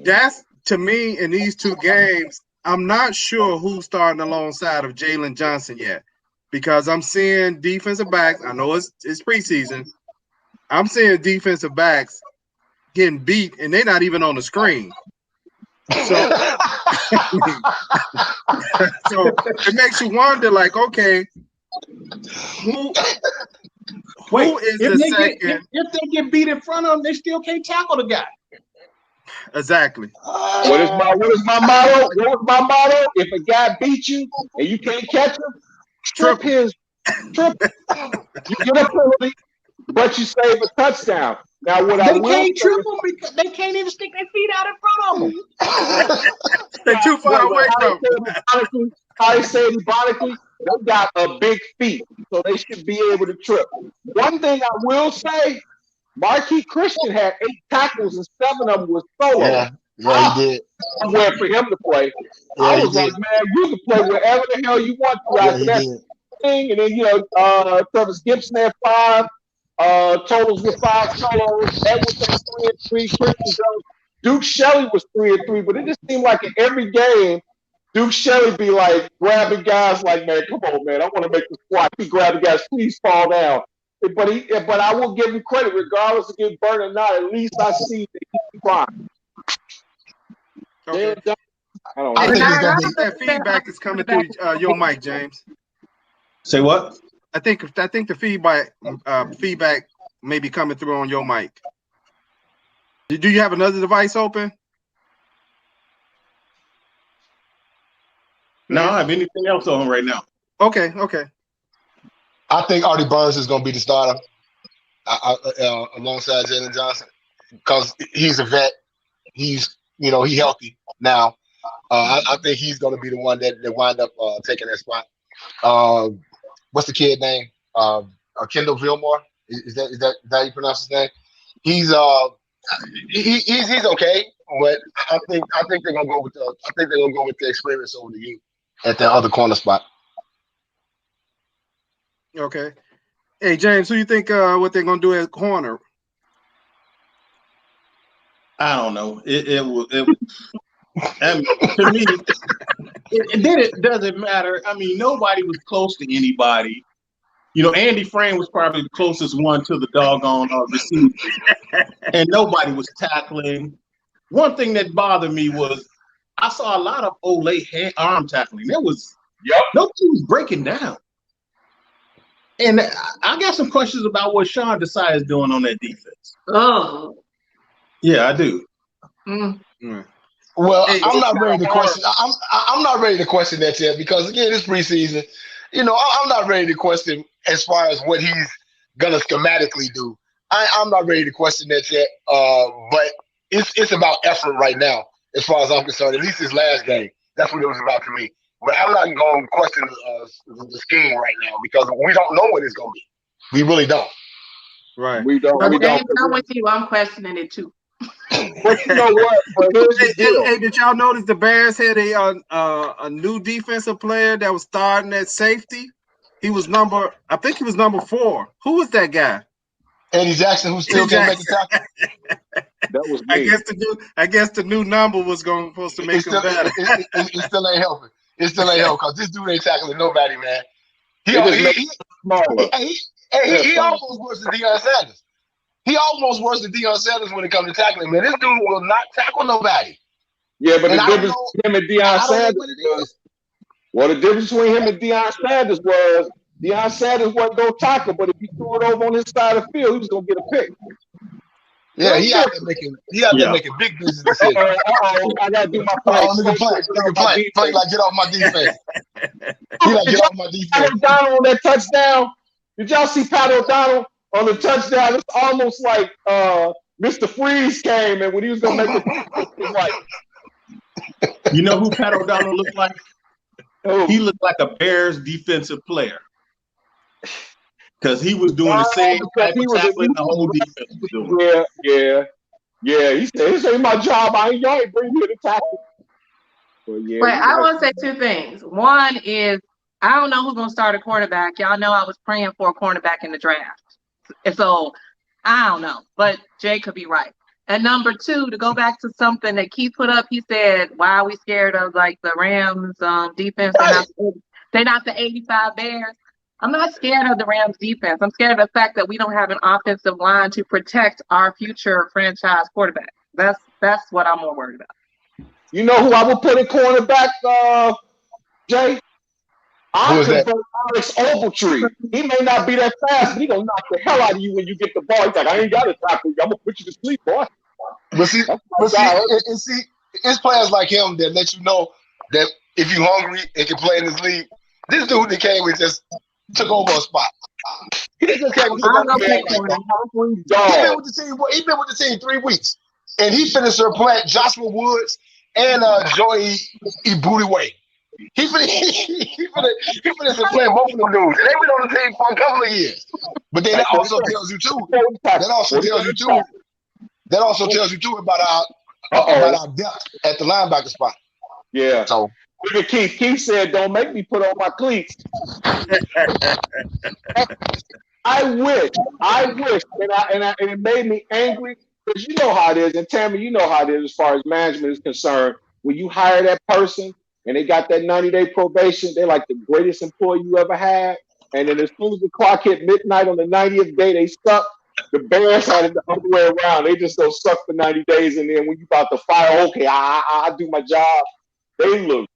That's, to me, in these 2 games, I'm not sure who's starting alongside of Jalen Johnson yet because I'm seeing defensive backs. I know it's preseason. I'm seeing defensive backs getting beat, and they're not even on the screen. So, so it makes you wonder, like, okay, who is the second? If they get beat in front of them, they still can't tackle the guy. Exactly. What is my motto? What was my motto? If a guy beats you and you can't catch him, trip. You get a penalty, but you save a touchdown. Now, what I will can't trip them because they can't even stick their feet out in front of them. They're too far away from them. How they say it ironically, they got a big feet, so they should be able to trip. One thing I will say, Marquis Christian had 8 tackles and 7 of them was solo. Yeah, he did. Somewhere for him to play. Yeah, I was like, man, you can play wherever the hell you want to after that thing. And then, Travis Gibson had 5 totals with 5 solos. Edwards had 3 and 3. Christian Duke Shelley was 3 and 3. But it just seemed like in every game, Duke Shelley be like grabbing guys like, man, come on, man, I want to make the squat. He grabbing guys, please fall down. But I will give him credit, regardless of getting burned or not. At least I see that he's trying. Okay. I don't know. I think it's gonna be. That feedback is coming through your mic, James. Say what? I think the feedback may be coming through on your mic. Do you have another device open? No, I don't have anything else on right now. Okay. I think Artie Burns is going to be the starter alongside Jalen Johnson because he's a vet. He's he healthy now. I think he's going to be the one that wind up taking that spot. What's the kid name? Kendall Gillmore. Is that how you pronounce his name? He's he's okay, but I think they're gonna go with the experience over the youth at that other corner spot. Okay. Hey James, who you think what they're gonna do at corner? I don't know. It to me, it doesn't matter. I mean, nobody was close to anybody. Andy Frame was probably the closest one to the doggone receiver, and nobody was tackling. One thing that bothered me was I saw a lot of Olay arm tackling. Nobody was breaking down. And I got some questions about what Sean Desai is doing on that defense. Oh. Yeah, I do. Well, I'm not ready to question. I'm not ready to question that yet because again, it's preseason. I'm not ready to question as far as what he's gonna schematically do. I'm not ready to question that yet. But it's about effort right now, as far as I'm concerned. At least his last game, that's what it was about to me. But I'm not going to question the scheme right now because we don't know what it's going to be. We really don't. Right. We don't. James, I'm with you. I'm questioning it too. But you know what? But here's the deal. Hey, did y'all notice the Bears had a new defensive player that was starting at safety? I think he was number 4. Who was that guy? Eddie Jackson, who still can't make the tackle. That was me. I guess the new number was supposed to make him better. It still ain't helping. It still ain't helping because this dude ain't tackling nobody, man. He almost worse than Deion Sanders. He almost worse than Deion Sanders when it comes to tackling, man. This dude will not tackle nobody. Yeah, but the difference between him and Deion Sanders the difference between him and Deion Sanders was Deion Sanders wasn't going to tackle, but if he threw it over on his side of the field, he was going to get a pick. Yeah, he out there making big business decisions. I got to do my play. Nigga play like get off my defense. He like get off my defense. Pat O'Donnell on that touchdown. Did y'all see Pat O'Donnell on the touchdown? It's almost like Mr. Freeze came and when he was going to make it was like. You know who Pat O'Donnell looked like? Oh. He looked like a Bears defensive player. Because he was doing the same type of tackling the whole defense was doing. Yeah. He said, "This ain't my job. Y'all ain't bring me to tackle." But I want to say 2 things. One is I don't know who's going to start a quarterback. Y'all know I was praying for a cornerback in the draft. And so I don't know, but Jay could be right. And number 2, to go back to something that Keith put up, he said, "Why are we scared of like the Rams defense? They're not the 85 Bears." I'm not scared of the Rams defense. I'm scared of the fact that we don't have an offensive line to protect our future franchise quarterback. That's what I'm more worried about. You know who I would put in cornerback, Jay? I prefer Alex Ogletree. He may not be that fast, but he gonna knock the hell out of you when you get the ball. He's like, "I ain't got to tackle you. I'm gonna put you to sleep, boy." But see, it's players like him that let you know that if you're hungry and can play in this league, this dude that came and just took over a spot. He just came and took over a spot. He's been with the team 3 weeks, and he finished playing Joshua Woods and Joey Ibutiwe. He finished playing both of them dudes, and they've been on the team for a couple of years. But then that also tells you too. That also tells you too about our depth at the linebacker spot. Yeah. So look at Keith. Keith said, "Don't make me put on my cleats." I wish, and it made me angry because you know how it is, and Tammy, you know how it is as far as management is concerned. When you hire that person and they got that 90-day probation, they're like the greatest employee you ever had. And then as soon as the clock hit midnight on the 90th day, they suck. The Bears had it the other way around. They just go suck for 90 days, and then when you about to fire, okay, I do my job. They look.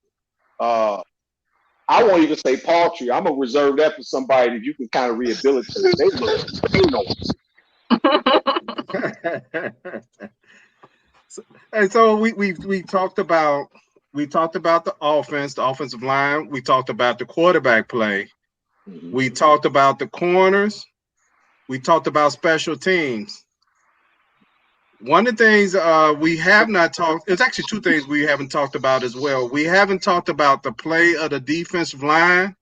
I won't even say paltry. I'm gonna reserve that for somebody that you can kind of rehabilitate. They look. And so we talked about the offense, the offensive line. We talked about the quarterback play. Mm-hmm. We talked about the corners. We talked about special teams. One of the things we have not talked, it's actually two things we haven't talked about as well. We haven't talked about the play of the defensive line,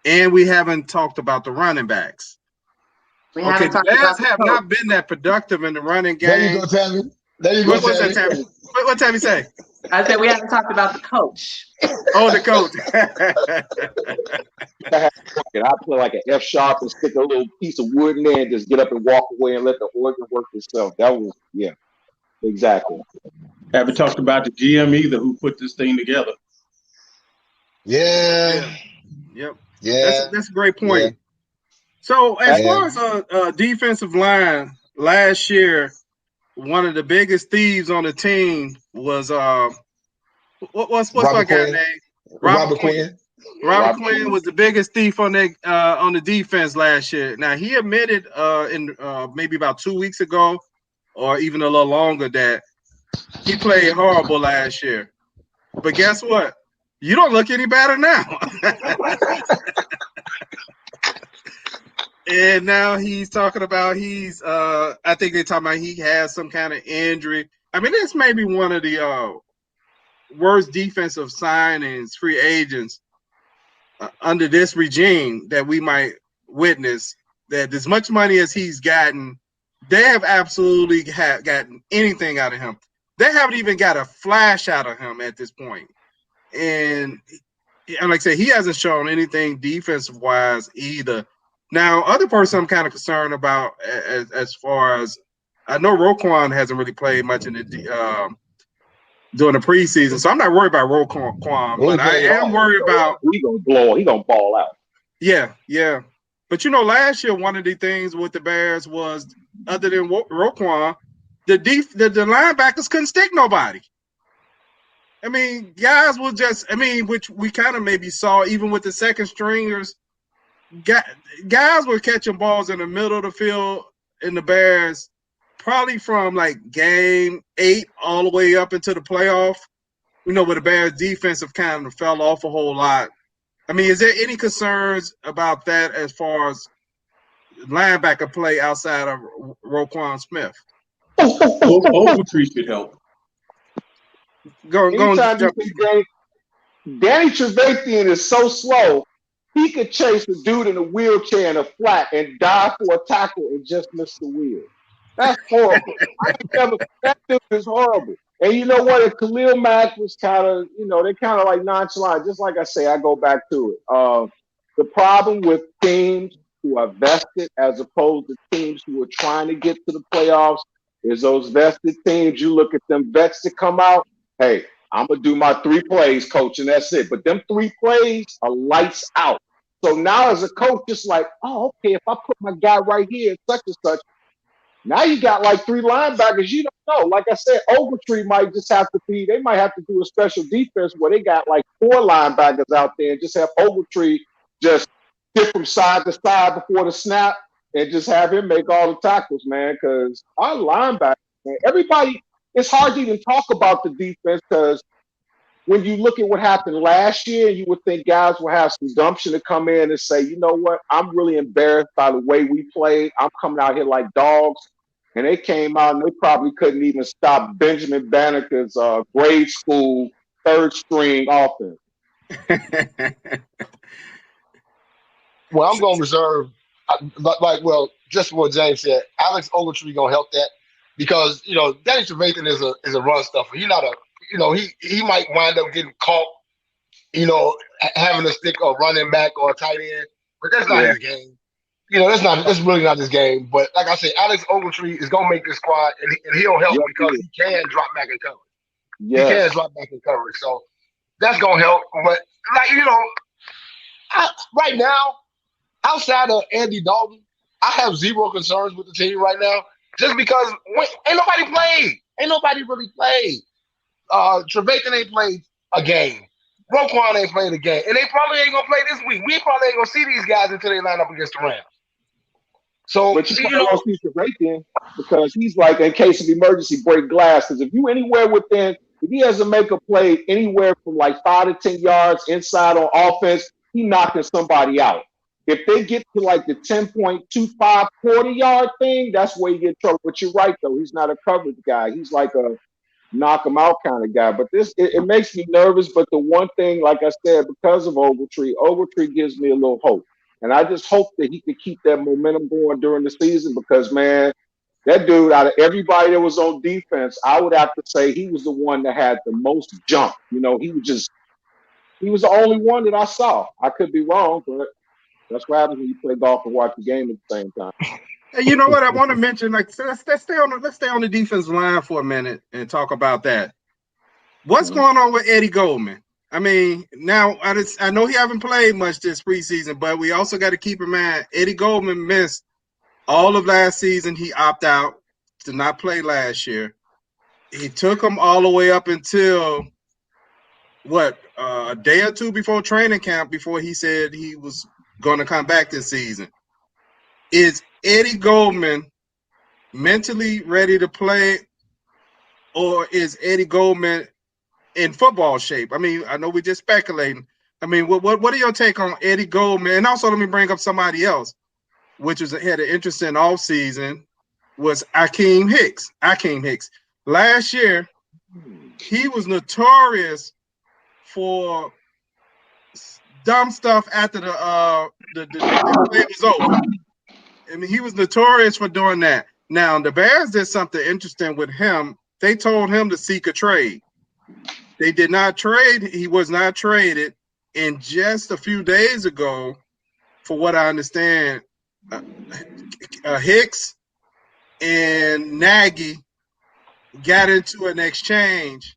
and we haven't talked about the running backs. The Bears have not been that productive in the running game. There you go, Tammy. There you go, Tammy. What Tammy say? I said we haven't talked about the coach. Oh, the coach. I play like an F sharp and stick a little piece of wood in there and just get up and walk away and let the organ work itself. That was, yeah, exactly. Haven't talked about the GM either, who put this thing together. Yeah. Yep. Yeah. That's a great point. Yeah. So as far as defensive line, last year, one of the biggest thieves on the team was what's my guy's name? Robert Quinn. Robert Quinn was the biggest thief on the defense last year. Now he admitted in maybe about 2 weeks ago, or even a little longer, that he played horrible last year. But guess what? You don't look any better now. And now he's talking about I think they're talking about he has some kind of injury. I mean, this may be one of the worst defensive signings, free agents under this regime that we might witness. That as much money as he's gotten, they have absolutely gotten anything out of him. They haven't even got a flash out of him at this point. And like I said, he hasn't shown anything defensive-wise either. Now, other person I'm kind of concerned about as far as I know, Roquan hasn't really played much in the during the preseason, so I'm not worried about Roquan, but I am worried about he gonna ball out. Yeah. But last year one of the things with the Bears was, other than Roquan, the linebackers couldn't stick nobody. I mean, guys will just, which we kind of maybe saw even with the second stringers. Guys were catching balls in the middle of the field in the Bears, probably from like game 8 all the way up into the playoff. Where the Bears defense have kind of fell off a whole lot. I mean, is there any concerns about that as far as linebacker play outside of Roquan Smith? Ogletree should help. Danny Trevathan is so slow. He could chase a dude in a wheelchair in a flat and dive for a tackle and just miss the wheel. That's horrible. That dude is horrible. And you know what? If Khalil Mack was kind of, they kind of like nonchalant. Just like I say, I go back to it. The problem with teams who are vested as opposed to teams who are trying to get to the playoffs is those vested teams. You look at them vets that come out. Hey, I'm going to do my 3 plays, coach, and that's it. But them 3 plays are lights out. So now as a coach, it's like, oh, okay, if I put my guy right here, such and such, now you got like 3 linebackers. You don't know. Like I said, Ogletree might just have to they might have to do a special defense where they got like 4 linebackers out there and just have Ogletree just get from side to side before the snap and just have him make all the tackles, man, because our linebackers, man, everybody, it's hard to even talk about the defense because when you look at what happened last year, you would think guys will have some gumption to come in and say, you know what, I'm really embarrassed by the way we played. I'm coming out here like dogs. And they came out and they probably couldn't even stop Benjamin Banneker's grade school 3rd string offense. Well, I'm going to reserve, just what James said, Alex Ogletree going to help that because, Danny Trevathan is a run stuffer. He's not he might wind up getting caught, having to stick a running back or a tight end, but that's not his game. That's really not his game. But like I said, Alex Ogletree is going to make this squad, and he'll help because he can drop back in coverage. Yes. He can drop back in coverage. So that's going to help. But, right now, outside of Andy Dalton, I have zero concerns with the team right now, just because ain't nobody played. Ain't nobody really played. Trevathan ain't played a game. Roquan ain't played a game. And they probably ain't going to play this week. We probably ain't going to see these guys until they line up against the Rams. So, but you probably won't see Trevathan because he's like, in case of emergency, break glass. Because if you anywhere within, if he has to make a play anywhere from like 5 to 10 yards inside on offense, he knocking somebody out. If they get to like the 10.25 40-yard thing, that's where you get in trouble. But you're right, though. He's not a coverage guy. He's like a knock him out kind of guy. But it makes me nervous. But the one thing, like I said, because of Ogletree gives me a little hope. And I just hope that he could keep that momentum going during the season because, man, that dude, out of everybody that was on defense, I would have to say he was the one that had the most jump. You know, he was the only one that I saw. I could be wrong, but that's what happens when you play golf and watch the game at the same time. Hey, you know what I want to mention? Like, let's stay on the defensive line for a minute and talk about that. What's going on with Eddie Goldman? I mean, now I know he haven't played much this preseason, but we also got to keep in mind Eddie Goldman missed all of last season. He opted out to not play last year. He took him all the way up until a day or two before training camp before he said he was going to come back this season. Is Eddie Goldman mentally ready to play, or is Eddie Goldman in football shape? I mean, I know we're just speculating. I mean, what are your take on Eddie Goldman? And also, let me bring up somebody else, which had an interesting offseason, was Akeem Hicks. Last year, he was notorious for dumb stuff after the play was over. I mean, he was notorious for doing that. Now, the Bears did something interesting with him. They told him to seek a trade. They did not trade. He was not traded. And just a few days ago, for what I understand, Hicks and Nagy got into an exchange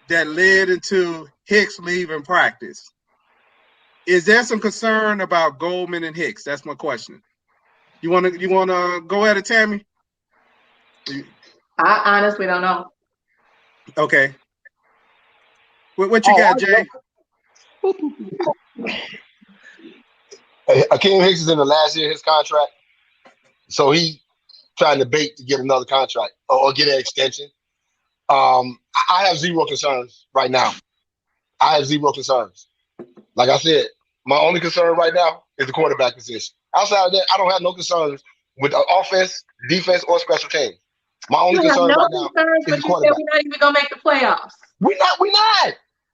that led into Hicks leaving practice. Is there some concern about Goldman and Hicks? That's my question. You want to go at it, Tammy? I honestly don't know. Okay. What you got, Jay? Akeem Hicks is in the last year of his contract, so he trying to bait to get another contract or get an extension. I have zero concerns right now. I have zero concerns. Like I said, my only concern right now is the quarterback position. Outside of that, I don't have no concerns with offense, defense, or special teams. My only concern right now is the quarterback. We're not even gonna make the playoffs. We're not.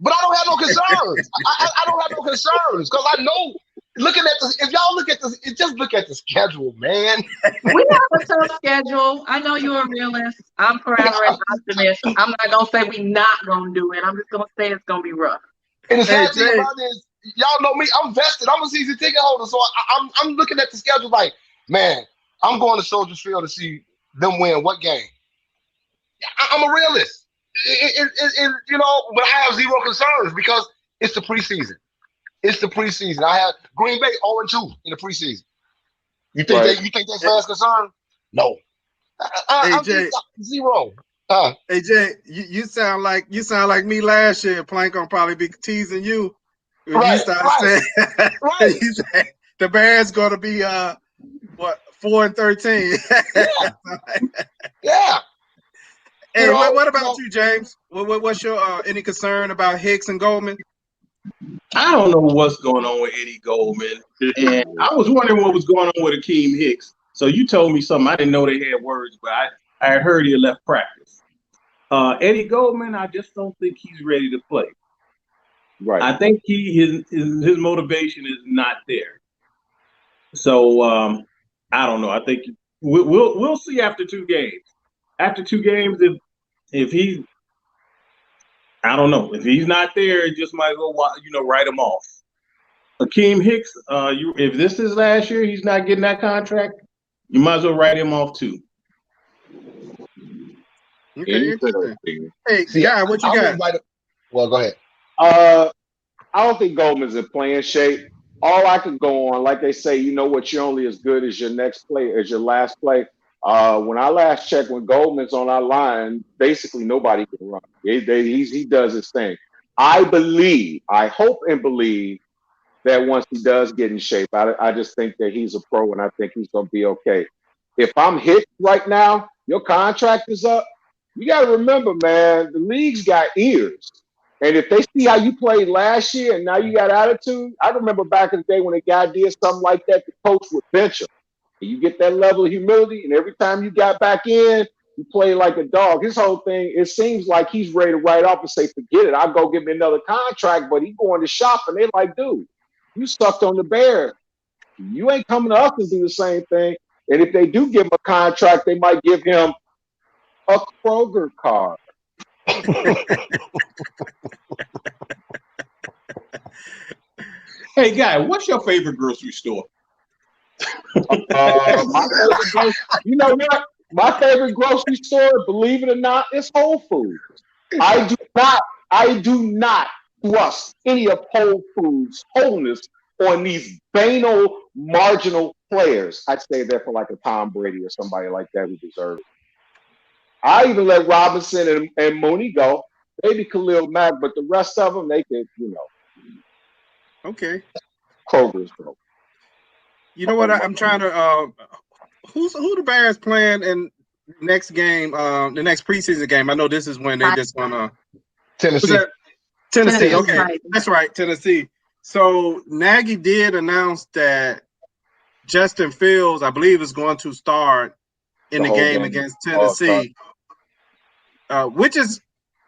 But I don't have no concerns. I don't have no concerns because I know. Looking at this, if y'all look at this, just look at the schedule, man. We have a tough schedule. I know you're a realist. I'm forever an optimist. I'm not gonna say we're not gonna do it. I'm just gonna say it's gonna be rough. And the sad thing about it is, y'all know me. I'm vested. I'm a season ticket holder, so I'm looking at the schedule like, man, I'm going to Soldier Field to see them win what game. I'm a realist. You know, but I have zero concerns because it's the preseason. It's the preseason. I have Green Bay 0-2 in the preseason. You think that's fast concern? No. I'm Jay, zero. Hey Jay, you sound like me last year. Plank gonna probably be teasing you. When you started saying, you said the Bears gonna be 4-13. Yeah. Hey, what about you, James? What's your any concern about Hicks and Goldman? I don't know what's going on with Eddie Goldman, and I was wondering what was going on with Akeem Hicks. So you told me something. I didn't know they had words, but I had heard he left practice. Eddie Goldman, I just don't think he's ready to play. Right. I think his motivation is not there. So I don't know. I think we'll see after 2 games. After 2 games, if he, I don't know, if he's not there, it just might go, write him off. Akeem Hicks, if this is last year, he's not getting that contract, you might as well write him off too. Okay, interesting. Hey, Guy, what you got? Well, go ahead. I don't think Goldman's in playing shape. all I could go on, like they say, you know what, you're only as good as your next play, as your last play. When I last checked, when Goldman's on our line, basically nobody can run. He does his thing. I hope and believe that once he does get in shape, I just think that he's a pro and I think he's going to be okay. If I'm hit right now, your contract is up. You got to remember, man, the league's got ears. And if they see how you played last year and now you got attitude, I remember back in the day when a guy did something like that, the coach would bench him. And you get that level of humility, and every time you got back in, you play like a dog. His whole thing, it seems like he's ready to write off and say, forget it. I'll go get me another contract, but he going to shop, and they're like, dude, you sucked on the Bears. You ain't coming to us to do the same thing. And if they do give him a contract, they might give him a Kroger card. Hey, guy, what's your favorite grocery store? You know what? My favorite grocery store, believe it or not, is Whole Foods. I do not trust any of Whole Foods' wholeness on these banal, marginal players. I'd stay there for like a Tom Brady or somebody like that who deserves it. I even let Robinson and Mooney go. Maybe Khalil Mack, but the rest of them, they could, Okay. Kroger's broke. You know what? I'm trying to. Who the Bears playing in next game? The next preseason game. I know this is when they just gonna Tennessee. Tennessee. Okay, that's right, Tennessee. So Nagy did announce that Justin Fields, I believe, is going to start in the game against Tennessee, which is,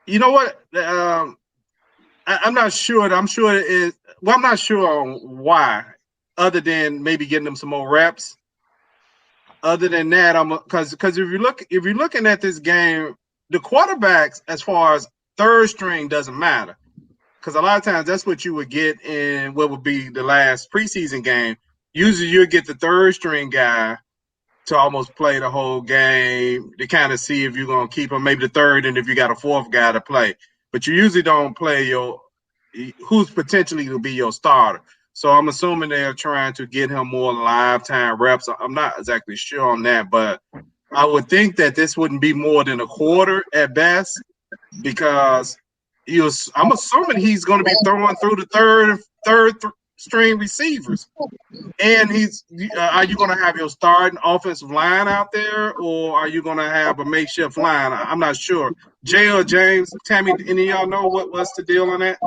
you know what? I'm not sure. I'm sure it is. Well, I'm not sure why, other than maybe getting them some more reps. Other than that, because if you're looking at this game, the quarterbacks, as far as third string, doesn't matter, because a lot of times that's what you would get in what would be the last preseason game. Usually, you'll get the third string guy to almost play the whole game to kind of see if you're gonna keep him, maybe the third, and if you got a fourth guy to play. But you usually don't play who's potentially to be your starter. So I'm assuming they're trying to get him more live time reps. I'm not exactly sure on that, but I would think that this wouldn't be more than a quarter at best, because I'm assuming he's going to be throwing through the third string receivers. And are you going to have your starting offensive line out there, or are you going to have a makeshift line? I'm not sure. Jay or James, Tammy, any of y'all know what's the deal on that?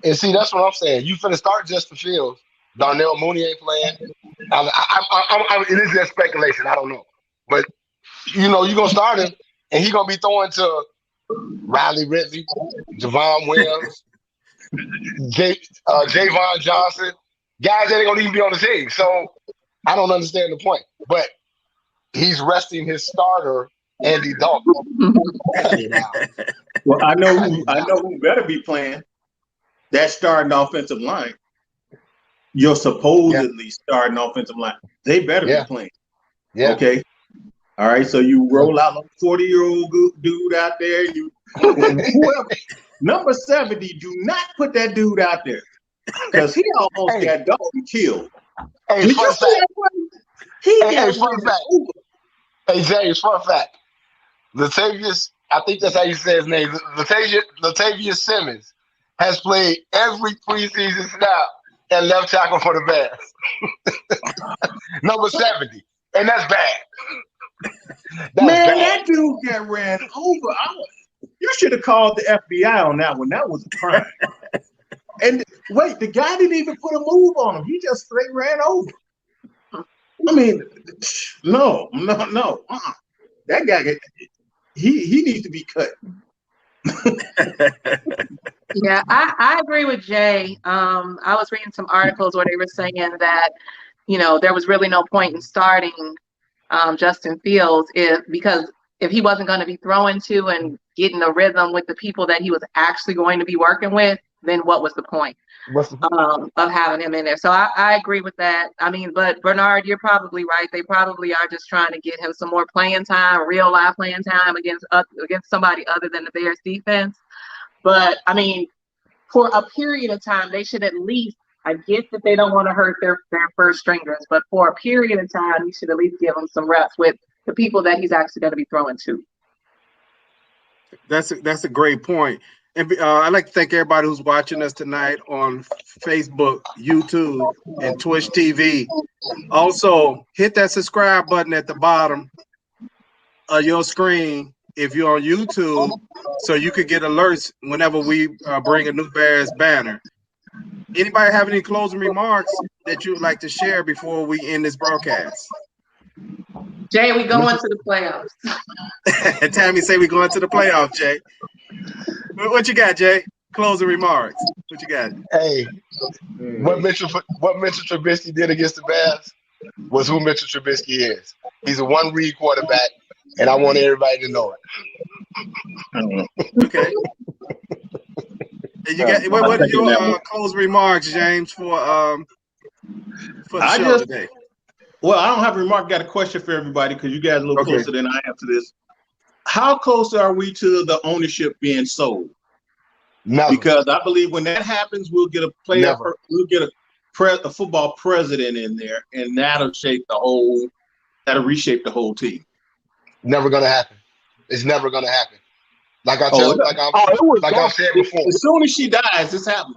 And see, that's what I'm saying. You finna start Justin Fields. Darnell Mooney ain't playing. It is just speculation. I don't know. But, you're going to start him, and he's going to be throwing to Riley Ridley, Javon Williams, Javon Johnson, guys that ain't going to even be on the team. So I don't understand the point. But he's resting his starter, Andy Dalton. Well, I know who better be playing. That starting offensive line, your supposedly starting offensive line, they better be playing. Yeah. Okay. All right. So you roll out a 40-year-old dude out there. Whoever, number 70, do not put that dude out there, because he almost got Dalton killed. Hey, Did you see that one? Fun fact. Hey, James, fun fact. Latavius, I think that's how you say his name. Latavius Simmons has played every preseason snap at left tackle for the Bears. Number 70. And that's bad. That dude got ran over. You should have called the FBI on that one. That was a crime. And wait, the guy didn't even put a move on him. He just straight ran over. I mean, no. That guy, he needs to be cut. Yeah, I agree with Jay. I was reading some articles where they were saying that, there was really no point in starting Justin Fields because if he wasn't going to be throwing to and getting a rhythm with the people that he was actually going to be working with, then what was the point of having him in there? So I agree with that. I mean, but Bernard, you're probably right. They probably are just trying to get him some more playing time, real live playing time against somebody other than the Bears defense. But I mean, for a period of time, they should at least, I get that they don't want to hurt their first stringers, but for a period of time, you should at least give them some reps with the people that he's actually going to be throwing to. That's a great point. And I'd like to thank everybody who's watching us tonight on Facebook, YouTube, and Twitch TV. Also, hit that subscribe button at the bottom of your screen if you're on YouTube, so you could get alerts whenever we bring a new Bears banner. Anybody have any closing remarks that you would like to share before we end this broadcast? Jay, we going to the playoffs. Tammy say we going to the playoffs, Jay. What you got, Jay? Closing remarks. What you got? Hey, what Mitchell Trubisky did against the Bears was who Mitchell Trubisky is. He's a one-read quarterback, and I want everybody to know it. Okay. You got what are your closing remarks, James, for the show today? Well, I don't have a remark. Got a question for everybody because you guys are a little closer than I am to this. How close are we to the ownership being sold? Never. Because I believe when that happens, we'll get a player, Never. we'll get a football president in there, and that'll reshape the whole team. Never gonna happen. It's never gonna happen. Like I've said before. As soon as she dies, this happens.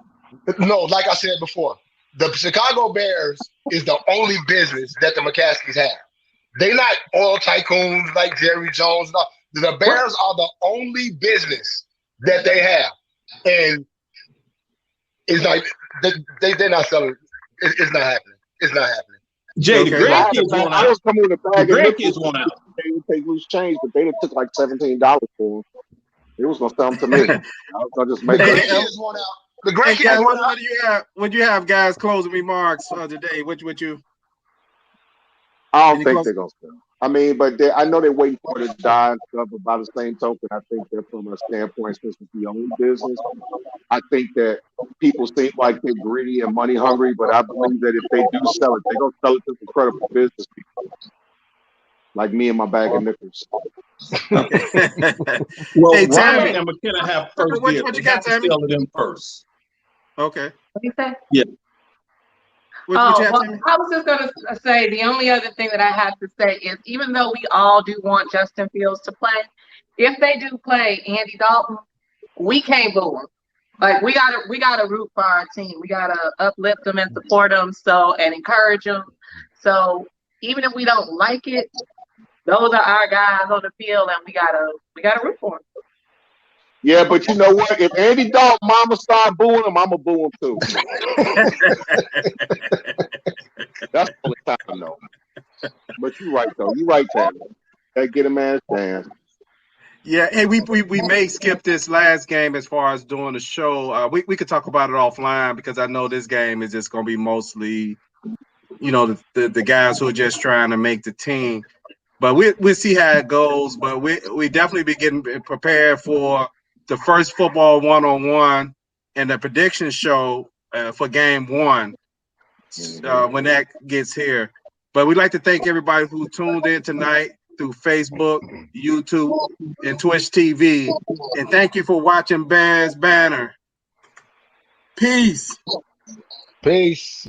No, like I said before, the Chicago Bears is the only business that the McCaskies have. They're not oil tycoons like Jerry Jones. No. The Bears are the only business that they have. And it's like they're not selling. It's not happening. It's not happening. Jay, the grandkids want out. The grandkids want out. They would take loose change, but they took like $17 for them. They was gonna sell them to me. I was gonna just make the grandkids want out. The grandkids want out. What do you have, guys? Closing remarks today? What you? I don't think they're gonna sell. I mean, but I know they're waiting for it to die and stuff. But by the same token, I think that from a standpoint, since it's the only business, I think that people seem like they're greedy and money hungry. But I believe that if they do sell it, they're gonna sell it to some credible business people, like me and my bag of nickels. Well, hey, Ryan Tammy, and McKenna have first what deal. you got, Tammy? Sell them first. Okay. What do you say? Yeah. I was just going to say the only other thing that I have to say is even though we all do want Justin Fields to play, if they do play Andy Dalton, we can't boo him. Like we gotta root for our team. We gotta uplift them and support them and encourage them. So even if we don't like it, those are our guys on the field, and we gotta root for them. Yeah, but you know what? If Andy Dalton mama start booing him, I'ma boo him too. That's the only time though. But you're right though. You're right, Tammy. Gotta get a man's chance. Yeah, hey, we may skip this last game as far as doing the show. We could talk about it offline because I know this game is just gonna be mostly, the guys who are just trying to make the team. But we'll see how it goes. But we definitely be getting prepared for the first football one-on-one and the prediction show for game one when that gets here. But we'd like to thank everybody who tuned in tonight through Facebook, YouTube, and Twitch TV. And thank you for watching Bears Banter. Peace. Peace.